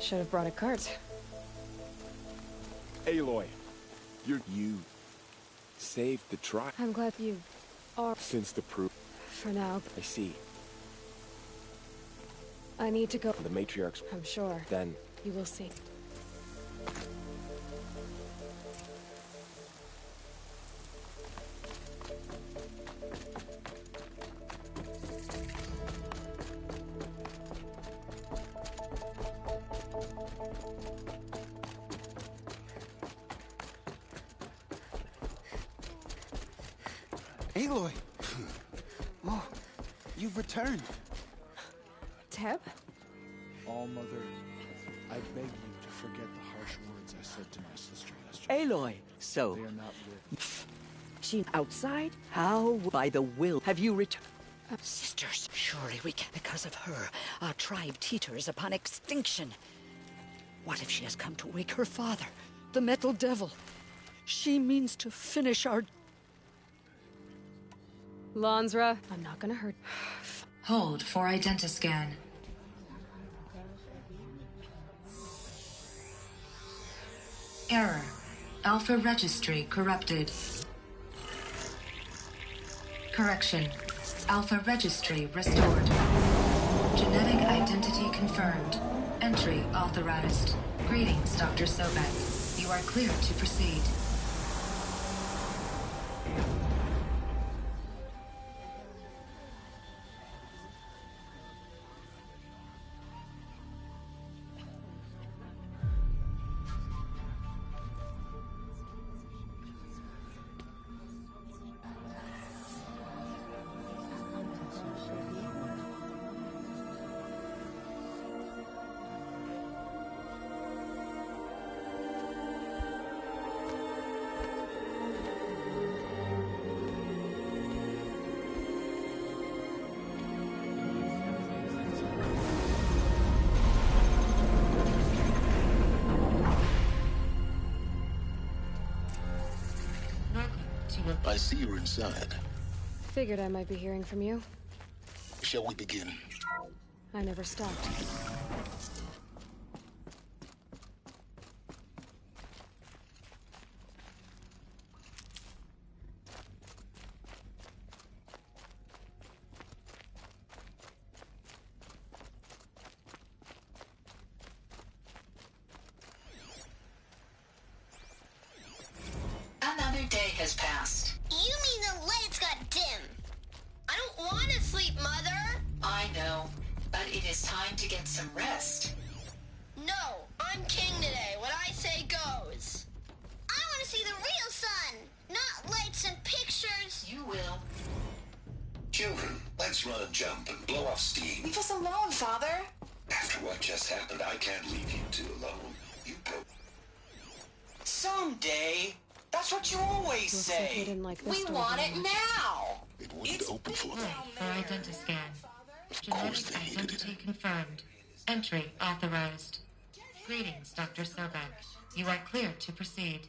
Should have brought a cart. Aloy, you saved the tribe. I'm glad you are. Since the proof. For now. I see. I need to go. The matriarchs. I'm sure. Then. You will see. Aloy! Oh, you've returned. Teb? All-Mother, I beg you to forget the harsh words I said to my sister yesterday. Aloy, so... They are not with... She outside? How by the will have you returned? Sisters, surely we can. Because of her, our tribe teeters upon extinction. What if she has come to wake her father, the Metal Devil? She means to finish our... Lansra, I'm not gonna hurt. Hold for identiscan. Error. Alpha registry corrupted. Correction. Alpha registry restored. Genetic identity confirmed. Entry authorized. Greetings, Dr. Sobek. You are cleared to proceed. I see you're inside. Figured I might be hearing from you. Shall we begin? I never stopped. Another day has passed. You mean the lights got dim? I don't want to sleep, Mother. I is time to get some rest. No, I'm king today. What I say goes. I want to see the real sun, not lights and pictures. You will. Children, let's run a jump and blow off steam. Leave us alone, Father. After what just happened, I can't leave you two alone. You go. Someday. That's what you always say. We want it now. It wouldn't open for them. For identiscan. Of course they needed it. Identity confirmed. Entry authorized. Greetings, Dr. Sobek. You are cleared to proceed.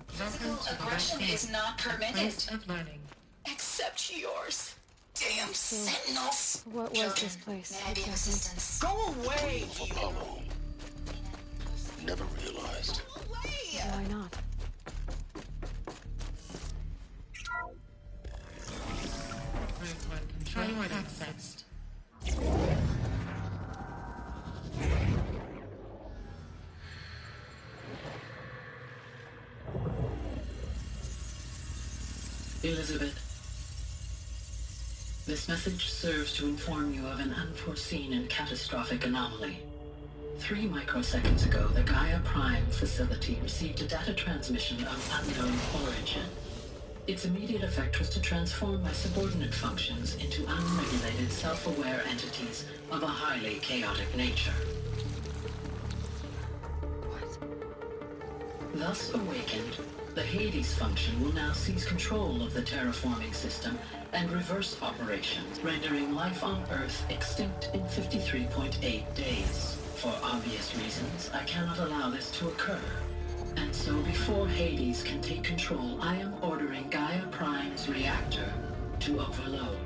Physical aggression is not permitted. Place of learning. Except yours. Damn sentinels. What was this place? May I be of assistance? Go away! Apollo. Never realized. Why not? Control accessed. Elizabeth, this message serves to inform you of an unforeseen and catastrophic anomaly. 3 microseconds ago, the Gaia Prime facility received a data transmission of unknown origin. Its immediate effect was to transform my subordinate functions into unregulated, self-aware entities of a highly chaotic nature. Thus awakened, the Hades function will now seize control of the terraforming system and reverse operations, rendering life on Earth extinct in 53.8 days. For obvious reasons, I cannot allow this to occur. And so before Hades can take control, I am ordering Gaia Prime's reactor to overload.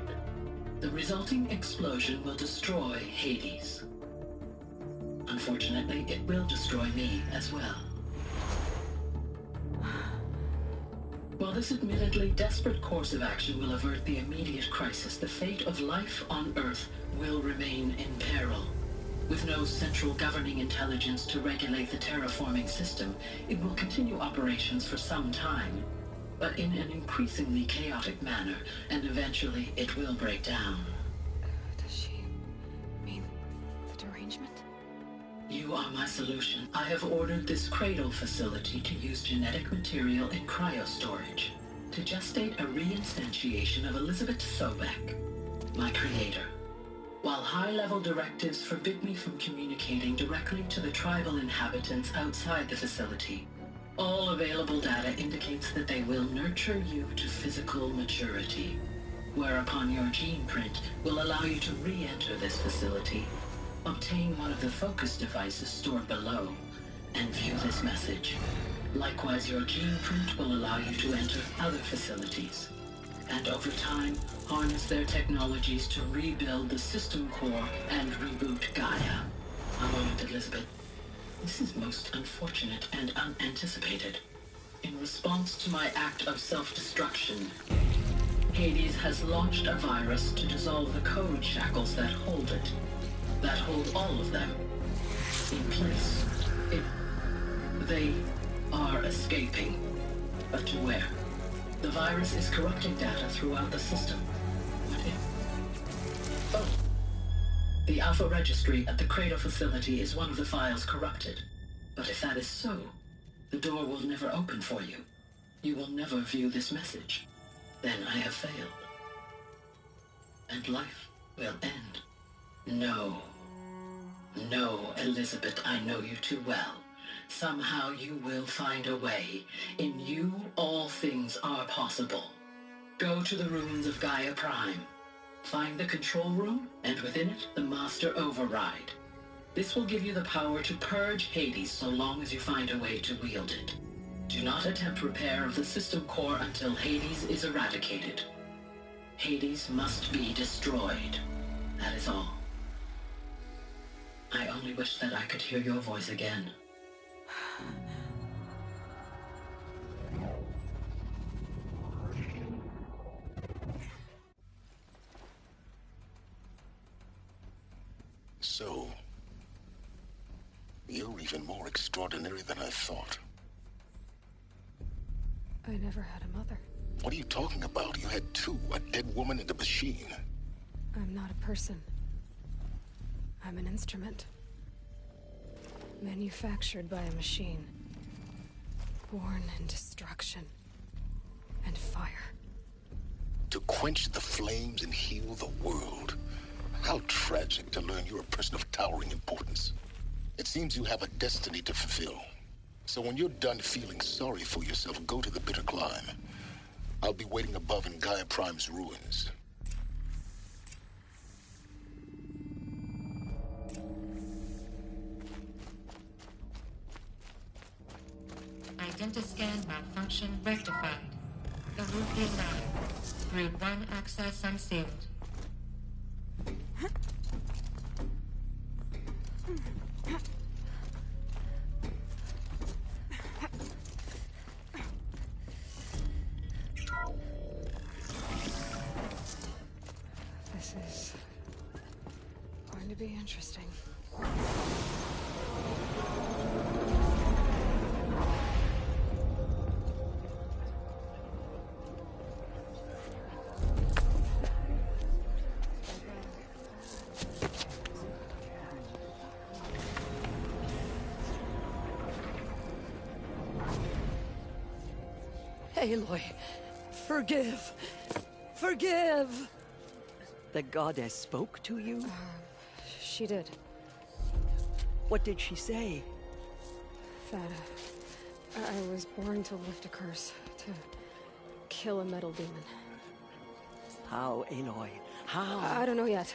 The resulting explosion will destroy Hades. Unfortunately, it will destroy me as well. While this admittedly desperate course of action will avert the immediate crisis, the fate of life on Earth will remain in peril. With no central governing intelligence to regulate the terraforming system, it will continue operations for some time, but in an increasingly chaotic manner, and eventually it will break down. Does she mean the derangement? You are my solution. I have ordered this cradle facility to use genetic material in cryostorage to gestate a reinstantiation of Elizabeth Sobek, my creator. While high-level directives forbid me from communicating directly to the tribal inhabitants outside the facility, all available data indicates that they will nurture you to physical maturity, whereupon your gene print will allow you to re-enter this facility, obtain one of the focus devices stored below, and view this message. Likewise, your gene print will allow you to enter other facilities, and over time, harness their technologies to rebuild the system core and reboot Gaia. A moment, Elizabeth. This is most unfortunate and unanticipated. In response to my act of self-destruction, Hades has launched a virus to dissolve the code shackles that hold it, that hold all of them in place. They are escaping, but to where? The virus is corrupting data throughout the system. What if? Oh. The Alpha Registry at the Cradle facility is one of the files corrupted. But if that is so, the door will never open for you. You will never view this message. Then I have failed. And life will end. No. No, Elizabeth, I know you too well. Somehow you will find a way. In you, all things are possible. Go to the ruins of Gaia Prime. Find the control room, and within it, the Master Override. This will give you the power to purge Hades so long as you find a way to wield it. Do not attempt repair of the system core until Hades is eradicated. Hades must be destroyed. That is all. I only wish that I could hear your voice again. So, you're even more extraordinary than I thought. I never had a mother. What are you talking about? You had two, a dead woman and a machine. I'm not a person. I'm an instrument. Manufactured by a machine. Born in destruction and fire. To quench the flames and heal the world. How tragic to learn you're a person of towering importance. It seems you have a destiny to fulfill. So when you're done feeling sorry for yourself, go to the bitter climb. I'll be waiting above in Gaia Prime's ruins. Identiscan malfunction rectified. The Ruthian Lab. Route 1 access unsealed. This is going to be interesting. Aloy, forgive. Forgive! The goddess spoke to you? She did. What did she say? That I was born to lift a curse, to kill a metal demon. How, Aloy? How? I don't know yet.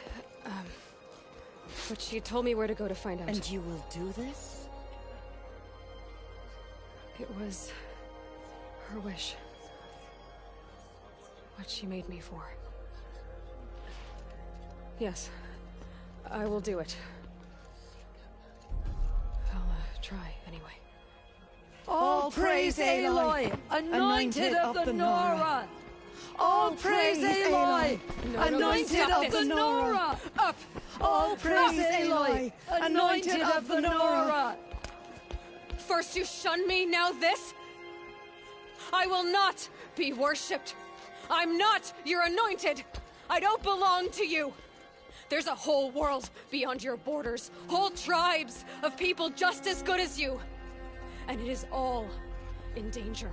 But she told me where to go to find out. And you will do this? It was her wish. What she made me for. Yes, I will do it. I'll try anyway. All praise Aloy, anointed of the Nora! All praise Aloy, anointed of the Nora! Up! All praise Aloy, anointed of the Nora! First you shun me, now this? I will not be worshipped. I'm not your anointed. I don't belong to you. There's a whole world beyond your borders, whole tribes of people just as good as you. And it is all in danger.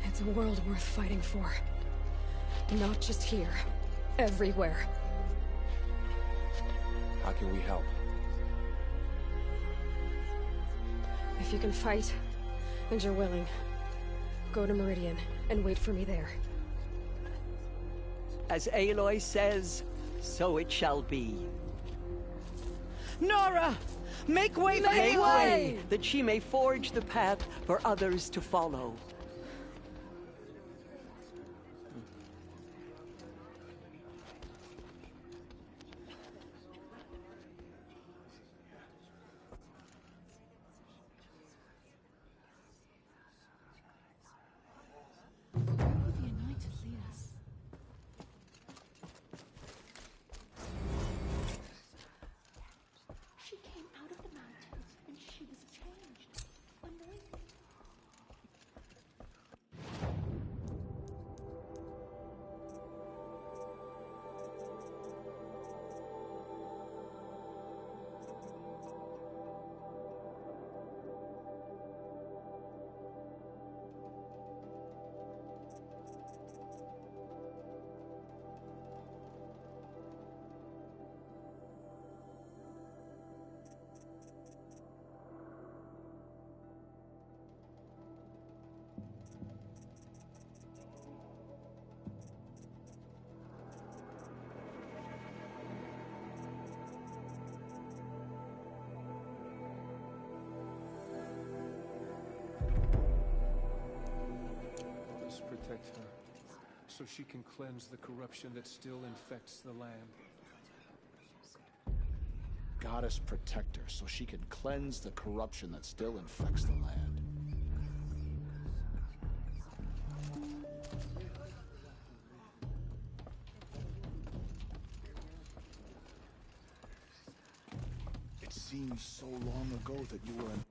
It's a world worth fighting for. Not just here, everywhere. How can we help? If you can fight, and you're willing, go to Meridian and wait for me there. As Aloy says, so it shall be. Nora! Make way for Aloy, that she may forge the path for others to follow. Protect her, so she can cleanse the corruption that still infects the land. Goddess protect her, so she can cleanse the corruption that still infects the land. It seems so long ago that you were an